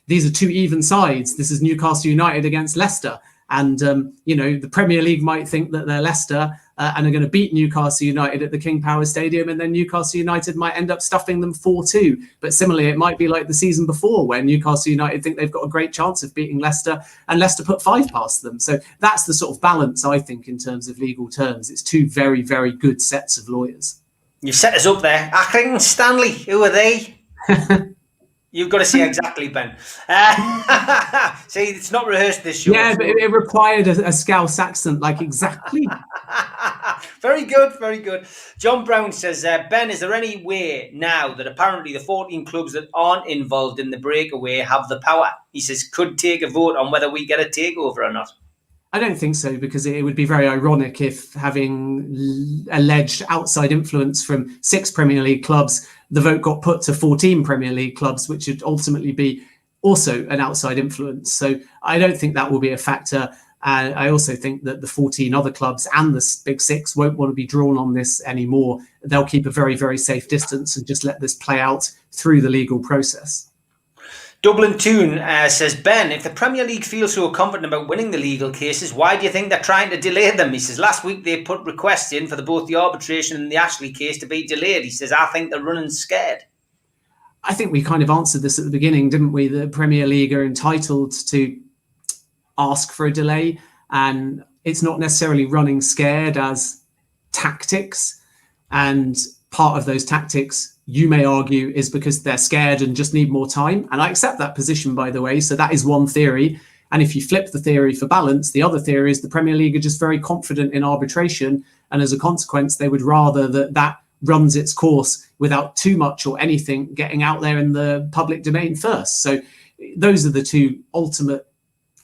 These are two even sides. This is Newcastle United against Leicester. And, the Premier League might think that they're Leicester and are going to beat Newcastle United at the King Power Stadium, and then Newcastle United might end up stuffing them 4-2. But similarly, it might be like the season before where Newcastle United think they've got a great chance of beating Leicester and Leicester put 5 past them. So that's the sort of balance, I think, in terms of legal terms. It's two very, very good sets of lawyers. You've set us up there. Accrington Stanley, who are they? You've got to say exactly, Ben. See, it's not rehearsed this show. Yeah, but it required a Scouse accent, like exactly. Very good, very good. John Brown says, Ben, is there any way now that apparently the 14 clubs that aren't involved in the breakaway have the power? He says, could take a vote on whether we get a takeover or not. I don't think so, because it would be very ironic if, having alleged outside influence from 6 Premier League clubs, the vote got put to 14 Premier League clubs, which would ultimately be also an outside influence. So I don't think that will be a factor. I also think that the 14 other clubs and the Big Six won't want to be drawn on this anymore. They'll keep a very, very safe distance and just let this play out through the legal process. Dublin Toon says, Ben, if the Premier League feels so confident about winning the legal cases, why do you think they're trying to delay them? He says, last week they put requests in for both the arbitration and the Ashley case to be delayed. He says, I think they're running scared. I think we kind of answered this at the beginning, didn't we? The Premier League are entitled to ask for a delay, and it's not necessarily running scared as tactics. And part of those tactics, you may argue, is because they're scared and just need more time. And I accept that position, by the way. So that is one theory. And if you flip the theory for balance, the other theory is the Premier League are just very confident in arbitration. And as a consequence, they would rather that runs its course without too much or anything getting out there in the public domain first. So those are the two ultimate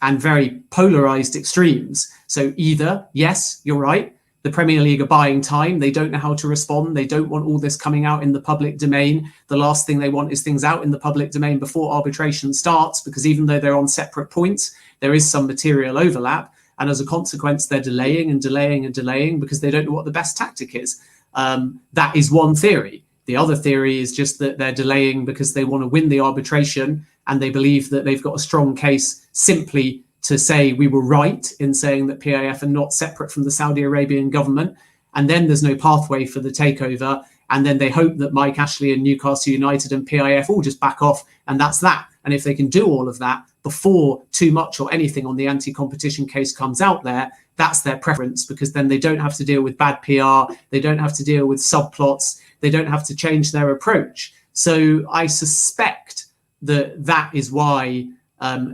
and very polarized extremes. So either, yes, you're right, the Premier League are buying time. They don't know how to respond. They don't want all this coming out in the public domain. The last thing they want is things out in the public domain before arbitration starts, because even though they're on separate points, there is some material overlap. And as a consequence, they're delaying and delaying and delaying because they don't know what the best tactic is. That is one theory. The other theory is just that they're delaying because they want to win the arbitration, and they believe that they've got a strong case simply to say we were right in saying that PIF are not separate from the Saudi Arabian government. And then there's no pathway for the takeover. And then they hope that Mike Ashley and Newcastle United and PIF all just back off. And that's that. And if they can do all of that before too much or anything on the anti-competition case comes out there, that's their preference, because then they don't have to deal with bad PR. They don't have to deal with subplots. They don't have to change their approach. So I suspect that is why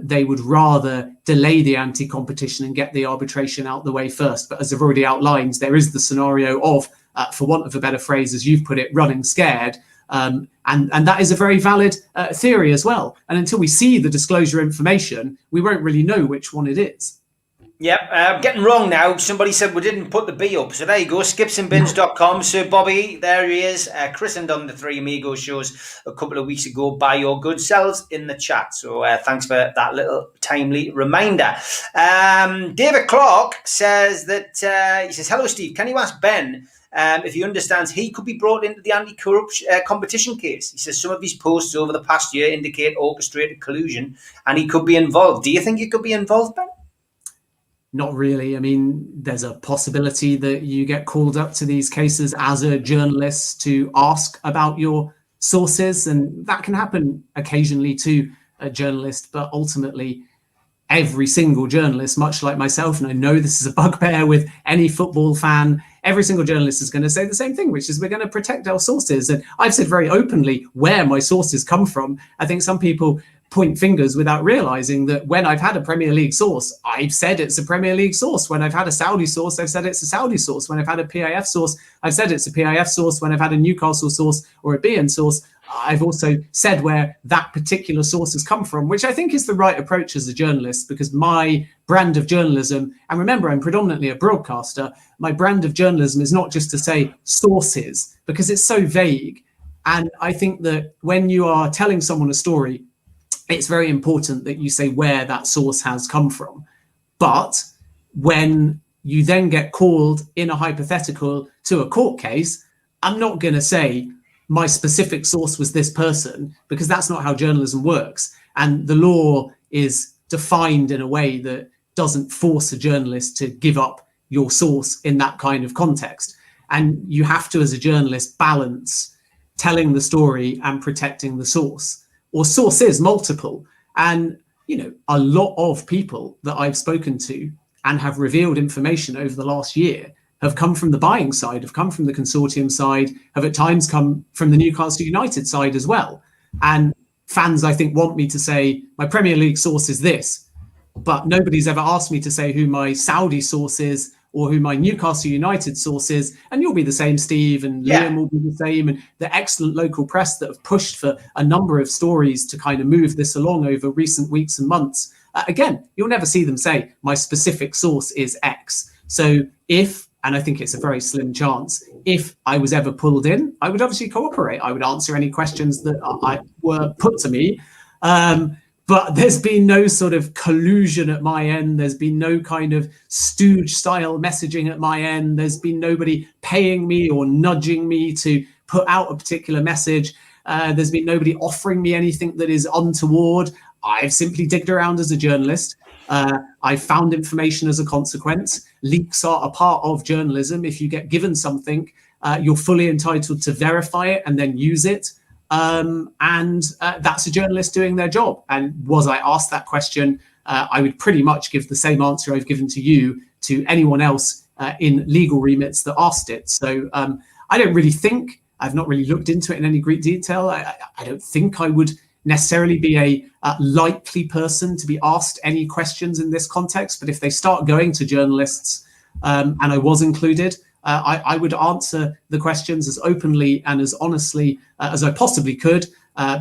they would rather delay the anti-competition and get the arbitration out the way first. But as I've already outlined, there is the scenario of, for want of a better phrase, as you've put it, running scared. And that is a very valid theory as well. And until we see the disclosure information, we won't really know which one it is. Yep, I'm getting wrong now. Somebody said we didn't put the B up. So there you go, skipsandbins.com. Sir Bobby, there he is, christened on the Three Amigos shows a couple of weeks ago by your good selves in the chat. So thanks for that little timely reminder. David Clark says that, he says, hello, Steve, can you ask Ben if he understands he could be brought into the anti-corruption competition case? He says some of his posts over the past year indicate orchestrated collusion and he could be involved. Do you think he could be involved, Ben? Not really. I mean, there's a possibility that you get called up to these cases as a journalist to ask about your sources, and that can happen occasionally to a journalist. But ultimately, every single journalist, much like myself, and I know this is a bugbear with any football fan, every single journalist is going to say the same thing, which is we're going to protect our sources. And I've said very openly where my sources come from. I think some people point fingers without realizing that when I've had a Premier League source, I've said it's a Premier League source. When I've had a Saudi source, I've said it's a Saudi source. When I've had a PIF source, I've said it's a PIF source. When I've had a Newcastle source or a BN source, I've also said where that particular source has come from, which I think is the right approach as a journalist, because my brand of journalism, and remember, I'm predominantly a broadcaster, my brand of journalism is not just to say sources, because it's so vague. And I think that when you are telling someone a story, it's very important that you say where that source has come from. But when you then get called in a hypothetical to a court case, I'm not going to say my specific source was this person, because that's not how journalism works. And the law is defined in a way that doesn't force a journalist to give up your source in that kind of context. And you have to, as a journalist, balance telling the story and protecting the source, or sources multiple. And, you know, a lot of people that I've spoken to and have revealed information over the last year have come from the buying side, have come from the consortium side, have at times come from the Newcastle United side as well. And fans, I think, want me to say my Premier League source is this, but nobody's ever asked me to say who my Saudi source is or who my Newcastle United source is. And you'll be the same, Steve, and Liam will be the same. And the excellent local press that have pushed for a number of stories to kind of move this along over recent weeks and months. Again, you'll never see them say my specific source is X. So if, and I think it's a very slim chance, if I was ever pulled in, I would obviously cooperate. I would answer any questions that were put to me. But there's been no sort of collusion at my end. There's been no kind of stooge style messaging at my end. There's been nobody paying me or nudging me to put out a particular message. There's been nobody offering me anything that is untoward. I've simply digged around as a journalist. I've found information as a consequence. Leaks are a part of journalism. If you get given something, you're fully entitled to verify it and then use it. And that's a journalist doing their job. And was I asked that question, I would pretty much give the same answer I've given to you to anyone else in legal remits that asked it. So I don't really think, I've not really looked into it in any great detail. I don't think I would necessarily be a likely person to be asked any questions in this context. But if they start going to journalists, and I was included, I would answer the questions as openly and as honestly as I possibly could,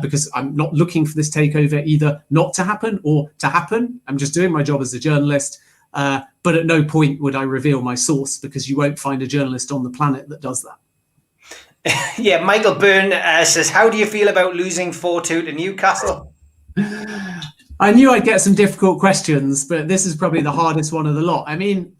because I'm not looking for this takeover either not to happen or to happen. I'm just doing my job as a journalist. But at no point would I reveal my source, because you won't find a journalist on the planet that does that. Yeah, Michael Byrne says, how do you feel about losing 4-2 to Newcastle? I knew I'd get some difficult questions, but this is probably the hardest one of the lot. I mean,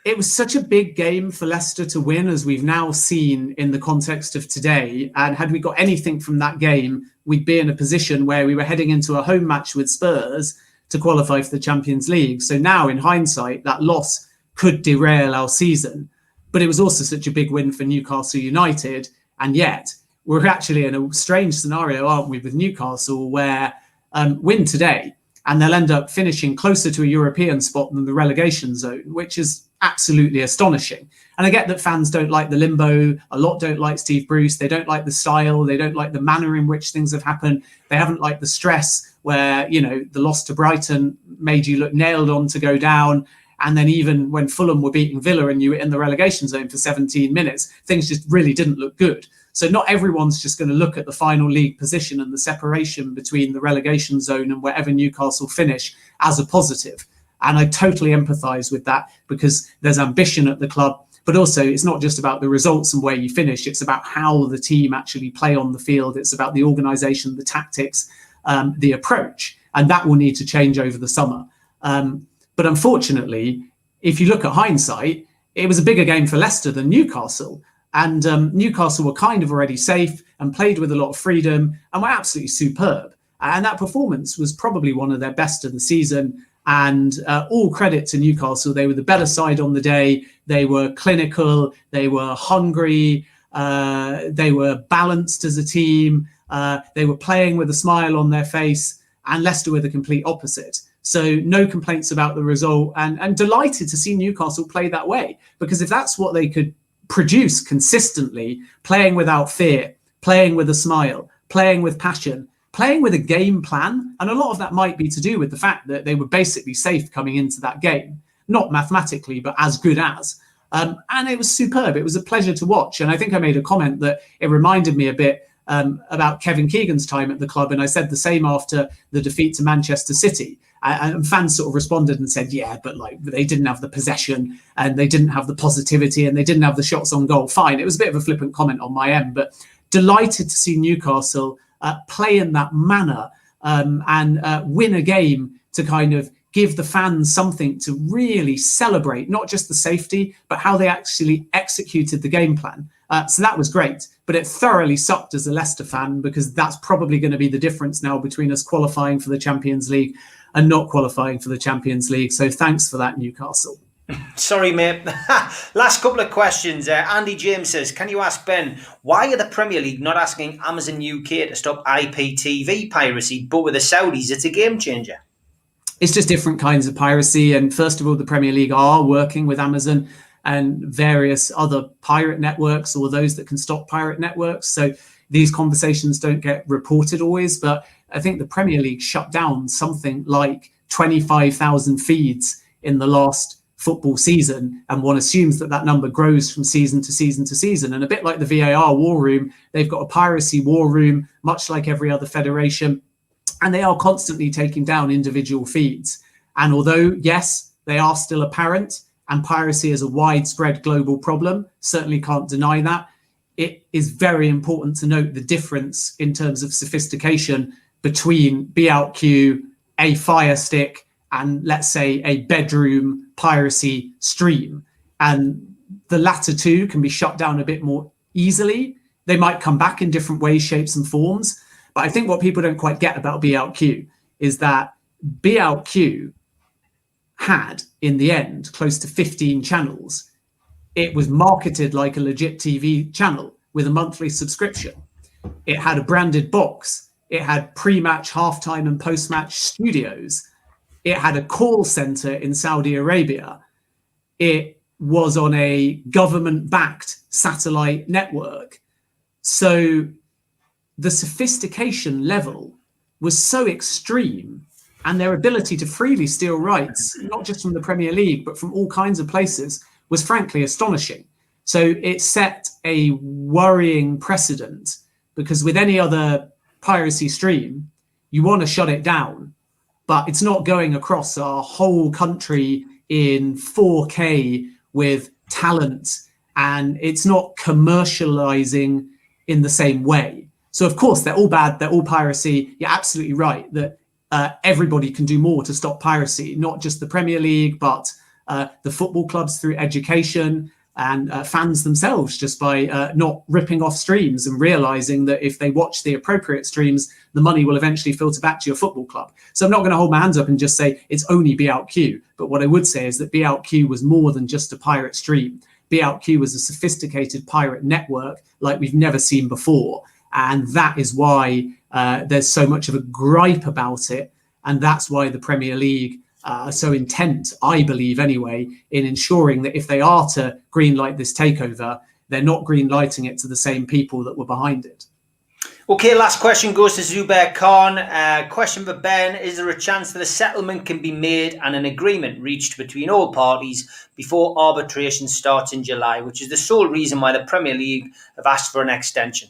it was such a big game for Leicester to win, as we've now seen in the context of today. And had we got anything from that game, we'd be in a position where we were heading into a home match with Spurs to qualify for the Champions League. So now, in hindsight, that loss could derail our season. But it was also such a big win for Newcastle United. And yet, we're actually in a strange scenario, aren't we, with Newcastle, where win today, and they'll end up finishing closer to a European spot than the relegation zone, which is absolutely astonishing. And I get that fans don't like the limbo. A lot don't like Steve Bruce. They don't like the style. They don't like the manner in which things have happened. They haven't liked the stress where, you know, the loss to Brighton made you look nailed on to go down. And then even when Fulham were beating Villa and you were in the relegation zone for 17 minutes, things just really didn't look good. So not everyone's just going to look at the final league position and the separation between the relegation zone and wherever Newcastle finish as a positive. And I totally empathise with that, because there's ambition at the club. But also, it's not just about the results and where you finish. It's about how the team actually play on the field. It's about the organisation, the tactics, the approach. And that will need to change over the summer. But unfortunately, if you look at hindsight, it was a bigger game for Leicester than Newcastle. And Newcastle were kind of already safe and played with a lot of freedom and were absolutely superb. And that performance was probably one of their best of the season. And all credit to Newcastle. They were the better side on the day. They were clinical. They were hungry. They were balanced as a team. They were playing with a smile on their face. and Leicester were the complete opposite. So no complaints about the result, and delighted to see Newcastle play that way, because if that's what they could produce consistently, playing without fear, playing with a smile, playing with passion, playing with a game plan, and a lot of that might be to do with the fact that they were basically safe coming into that game, not mathematically, but as good as. And it was superb. It was a pleasure to watch. And I think I made a comment that it reminded me a bit about Kevin Keegan's time at the club. And I said the same after the defeat to Manchester City. And fans sort of responded and said, yeah, but like they didn't have the possession and they didn't have the positivity and they didn't have the shots on goal. Fine. It was a bit of a flippant comment on my end, but delighted to see Newcastle play in that manner and win a game to kind of give the fans something to really celebrate, not just the safety, but how they actually executed the game plan. So that was great, but it thoroughly sucked as a Leicester fan, because that's probably going to be the difference now between us qualifying for the Champions League and not qualifying for the Champions League. So thanks for that, Newcastle. Sorry, mate. Last couple of questions. Andy James says, can you ask Ben, why are the Premier League not asking Amazon UK to stop IPTV piracy, but with the Saudis, it's a game changer? It's just different kinds of piracy. And first of all, the Premier League are working with Amazon and various other pirate networks, or those that can stop pirate networks. So these conversations don't get reported always, but I think the Premier League shut down something like 25,000 feeds in the last football season, and one assumes that that number grows from season to season to season. And a bit like the VAR war room, they've got a piracy war room, much like every other federation, and they are constantly taking down individual feeds. And although, yes, they are still apparent, and piracy is a widespread global problem, certainly can't deny that, it is very important to note the difference in terms of sophistication between BOutQ, a Fire Stick, and let's say a bedroom piracy stream. And the latter two can be shut down a bit more easily. They might come back in different ways, shapes and forms. But I think what people don't quite get about BOutQ is that BOutQ had, in the end, close to 15 channels. It was marketed like a legit TV channel with a monthly subscription. It had a branded box. It had pre-match, halftime and post-match studios. It had a call center in Saudi Arabia. It was on a government-backed satellite network. So the sophistication level was so extreme, and their ability to freely steal rights, not just from the Premier League, but from all kinds of places, was frankly astonishing. So it set a worrying precedent, because with any other piracy stream, you want to shut it down, but it's not going across our whole country in 4K with talent, and it's not commercializing in the same way. So of course, they're all bad, they're all piracy. You're absolutely right that everybody can do more to stop piracy, not just the Premier League, but the football clubs through education, and fans themselves just by not ripping off streams and realizing that if they watch the appropriate streams, the money will eventually filter back to your football club. So I'm not going to hold my hands up and just say it's only BOutQ. But what I would say is that BOutQ was more than just a pirate stream. BOutQ was a sophisticated pirate network like we've never seen before. And that is why there's so much of a gripe about it. And that's why the Premier League are so intent, I believe anyway, in ensuring that if they are to greenlight this takeover, they're not greenlighting it to the same people that were behind it. Okay, last question goes to Zubair Khan. Question for Ben, is there a chance that a settlement can be made and an agreement reached between all parties before arbitration starts in July, which is the sole reason why the Premier League have asked for an extension?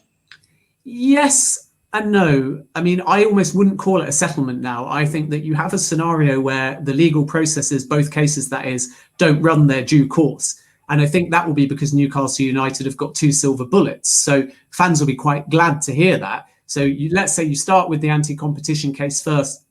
Yes and no. I mean, I almost wouldn't call it a settlement now. I think that you have a scenario where the legal processes, both cases that is, don't run their due course. And I think that will be because Newcastle United have got 2 silver bullets. So fans will be quite glad to hear that. So let's say you start with the anti-competition case first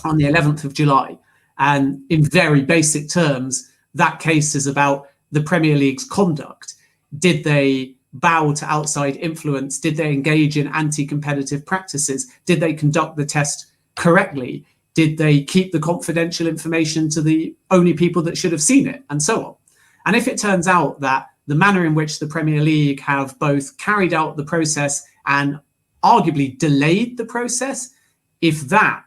on the 11th of July. And in very basic terms, that case is about the Premier League's conduct. Did they bow to outside influence? Did they engage in anti-competitive practices? Did they conduct the test correctly? Did they keep the confidential information to the only people that should have seen it? And so on. And if it turns out that the manner in which the Premier League have both carried out the process and arguably delayed the process, if that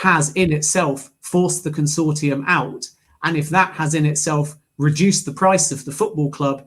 has in itself forced the consortium out, and if that has in itself reduced the price of the football club,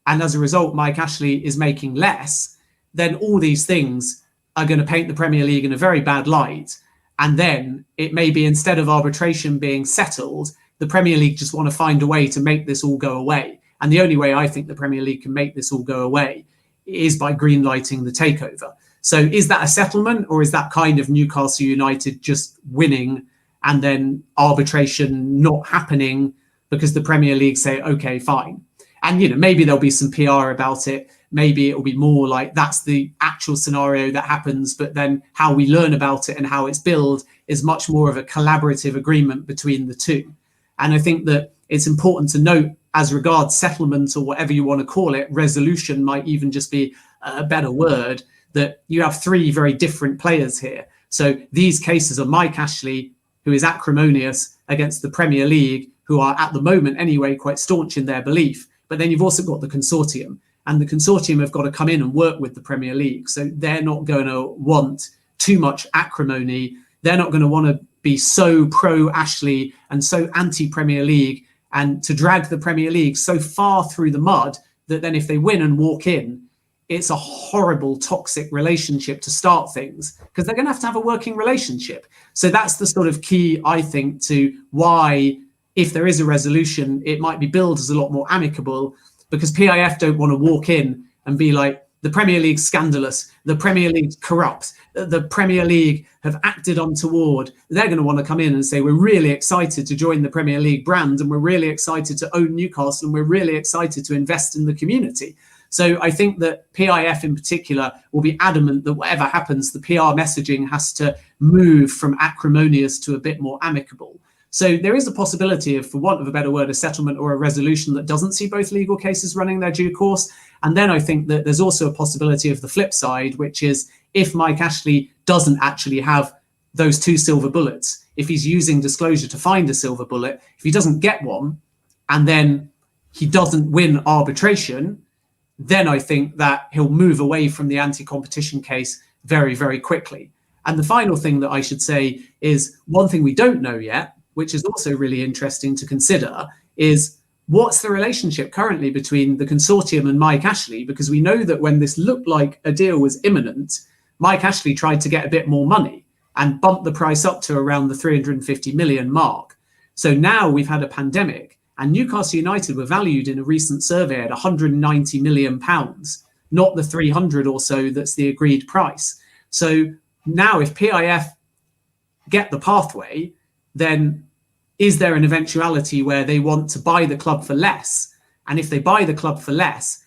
and as a result Mike Ashley is making less, then all these things are going to paint the Premier League in a very bad light. And then it may be, instead of arbitration being settled, the Premier League just want to find a way to make this all go away. And the only way I think the Premier League can make this all go away is by greenlighting the takeover. So is that a settlement, or is that kind of Newcastle United just winning and then arbitration not happening because the Premier League say, okay, fine. And, you know, maybe there'll be some PR about it. Maybe it will be more like that's the actual scenario that happens, but then how we learn about it and how it's billed is much more of a collaborative agreement between the two. And I think that it's important to note, as regards settlement or whatever you want to call it, resolution might even just be a better word, that you have three very different players here. So these cases are Mike Ashley, who is acrimonious against the Premier League, who are at the moment anyway quite staunch in their belief. But then you've also got the consortium, and the consortium have got to come in and work with the Premier League. So they're not going to want too much acrimony. They're not going to want to be so pro Ashley and so anti-Premier League, and to drag the Premier League so far through the mud that then if they win and walk in, it's a horrible, toxic relationship to start things, because they're going to have a working relationship. So that's the sort of key, I think, to why, if there is a resolution, it might be billed as a lot more amicable, because PIF don't want to walk in and be like, the Premier League's scandalous, the Premier League's corrupt, the Premier League have acted untoward. They're going to want to come in and say, we're really excited to join the Premier League brand, and we're really excited to own Newcastle, and we're really excited to invest in the community. So I think that PIF in particular will be adamant that whatever happens, the PR messaging has to move from acrimonious to a bit more amicable. So there is a possibility of, for want of a better word, a settlement or a resolution that doesn't see both legal cases running their due course. And then I think that there's also a possibility of the flip side, which is if Mike Ashley doesn't actually have those two silver bullets, if he's using disclosure to find a silver bullet, if he doesn't get one, and then he doesn't win arbitration, then I think that he'll move away from the anti-competition case very, very quickly. And the final thing that I should say is one thing we don't know yet, which is also really interesting to consider, is what's the relationship currently between the consortium and Mike Ashley? Because we know that when this looked like a deal was imminent, Mike Ashley tried to get a bit more money and bumped the price up to around the 350 million mark. So now we've had a pandemic, and Newcastle United were valued in a recent survey at £190 million, not the 300 or so that's the agreed price. So now if PIF get the pathway, then is there an eventuality where they want to buy the club for less? And if they buy the club for less,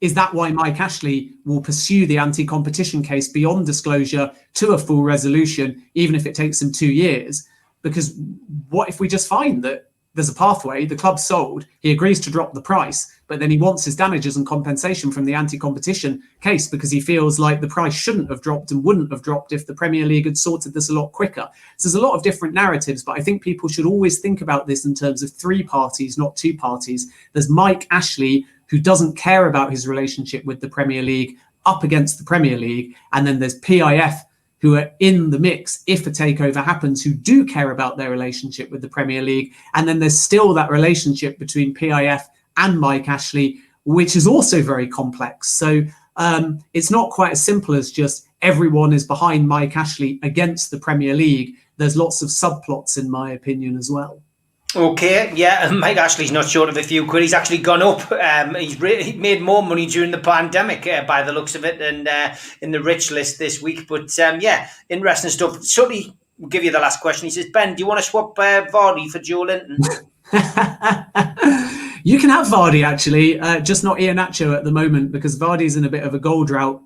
is that why Mike Ashley will pursue the anti-competition case beyond disclosure to a full resolution, even if it takes him 2 years? Because what if we just find that there's a pathway, the club's sold, he agrees to drop the price, but then he wants his damages and compensation from the anti-competition case because he feels like the price shouldn't have dropped and wouldn't have dropped if the Premier League had sorted this a lot quicker. So there's a lot of different narratives, but I think people should always think about this in terms of three parties, not two parties. There's Mike Ashley, who doesn't care about his relationship with the Premier League, up against the Premier League, and then there's PIF, who are in the mix if a takeover happens, who do care about their relationship with the Premier League. And then there's still that relationship between PIF and Mike Ashley, which is also very complex. So it's not quite as simple as just everyone is behind Mike Ashley against the Premier League. There's lots of subplots, in my opinion, as well. Okay, yeah, Mike Ashley's not short of a few quid. He's actually gone up. He made more money during the pandemic, by the looks of it, and in the rich list this week. But yeah, interesting stuff. Sully will give you the last question. He says, Ben, do you want to swap Vardy for Joe Linton? You can have Vardy, actually, just not Iheanacho at the moment, because Vardy's in a bit of a goal drought.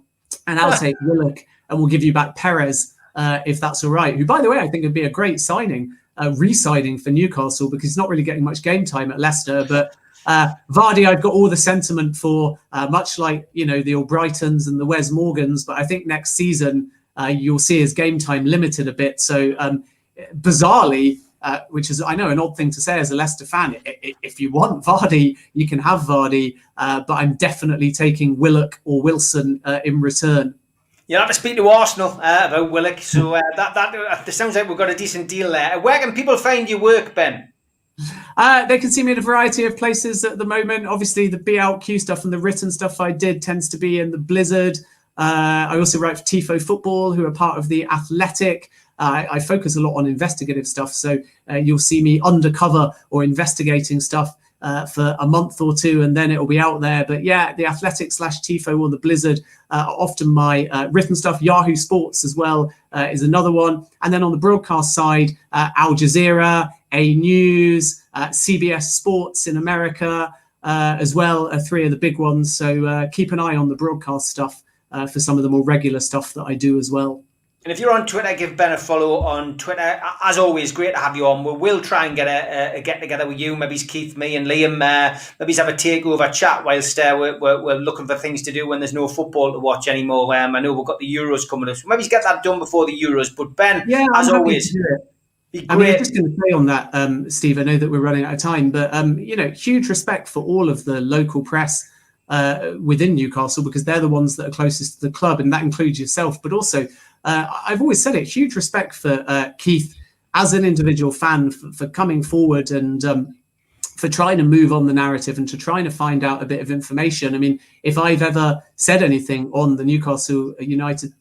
And I'll take Willock, and we'll give you back Perez, if that's all right. Who, by the way, I think would be a great signing. Re-signing for Newcastle, because he's not really getting much game time at Leicester. But Vardy, I've got all the sentiment for, much like, you know, the Albrightons and the Wes Morgans. But I think next season you'll see his game time limited a bit. So bizarrely, which is, I know, an odd thing to say as a Leicester fan, if you want Vardy, you can have Vardy. But I'm definitely taking Willock or Wilson in return. You'll have to speak to Arsenal about Willock. So that sounds like we've got a decent deal there. Where can people find your work, Ben? They can see me in a variety of places at the moment. Obviously, the BLQ stuff and the written stuff I did tends to be in the Blizzard. I also write for Tifo Football, who are part of The Athletic. I focus a lot on investigative stuff. So you'll see me undercover or investigating stuff for a month or two, and then it'll be out there. But yeah, The Athletic / Tifo or the Blizzard are often my written stuff. Yahoo Sports as well is another one. And then on the broadcast side, Al Jazeera, A News, CBS Sports in America as well are three of the big ones. So keep an eye on the broadcast stuff for some of the more regular stuff that I do as well. And if you're on Twitter, give Ben a follow on Twitter. As always, great to have you on. We'll try and get a get-together with you. Maybe it's Keith, me and Liam. Maybe have a takeover chat whilst we're looking for things to do when there's no football to watch anymore. I know we've got the Euros coming up. So maybe get that done before the Euros. But Ben, as always... I mean, I'm just going to say on that, Steve, I know that we're running out of time, but, huge respect for all of the local press within Newcastle, because they're the ones that are closest to the club, and that includes yourself. But also, I've always said it, huge respect for Keith as an individual fan for coming forward and for trying to move on the narrative and to trying to find out a bit of information. I mean, if I've ever said anything on the Newcastle United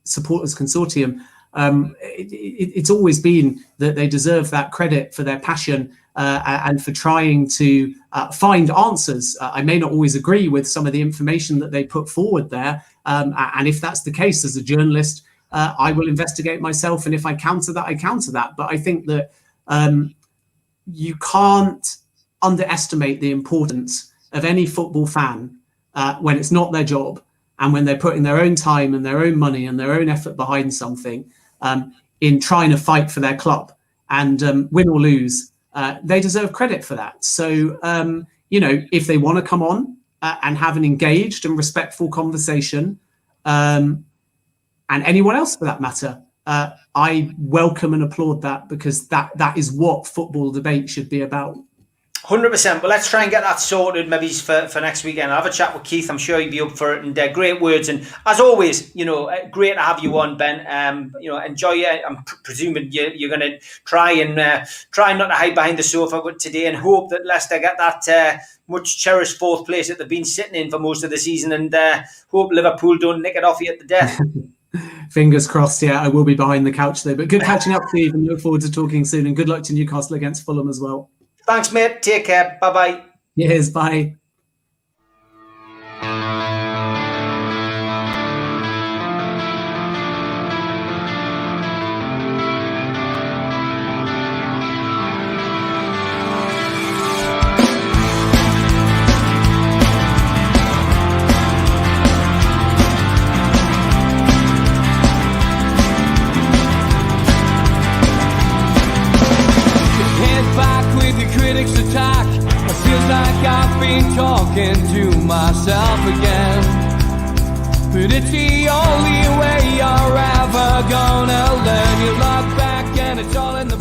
Supporters Consortium, it's always been that they deserve that credit for their passion and for trying to find answers. I may not always agree with some of the information that they put forward there. And if that's the case, as a journalist, I will investigate myself. And if I counter that, I counter that. But I think that you can't underestimate the importance of any football fan when it's not their job and when they're putting their own time and their own money and their own effort behind something in trying to fight for their club. And win or lose, they deserve credit for that. So, if they want to come on and have an engaged and respectful conversation, and anyone else for that matter, I welcome and applaud that, because that is what football debate should be about. 100%. Well, let's try and get that sorted maybe for next weekend. I'll have a chat with Keith. I'm sure he'd be up for it. And great words. And as always, great to have you on, Ben. Enjoy it. I'm presuming you're going to try not to hide behind the sofa today, and hope that Leicester get that much cherished fourth place that they've been sitting in for most of the season, and hope Liverpool don't nick it off you at the death. Fingers crossed. Yeah, I will be behind the couch though. But good catching up, Steve, and look forward to talking soon. And good luck to Newcastle against Fulham as well. Thanks, mate. Take care. Bye-bye. Yes, bye. Attack. It feels like I've been talking to myself again, but it's the only way you're ever gonna learn. You look back and it's all in the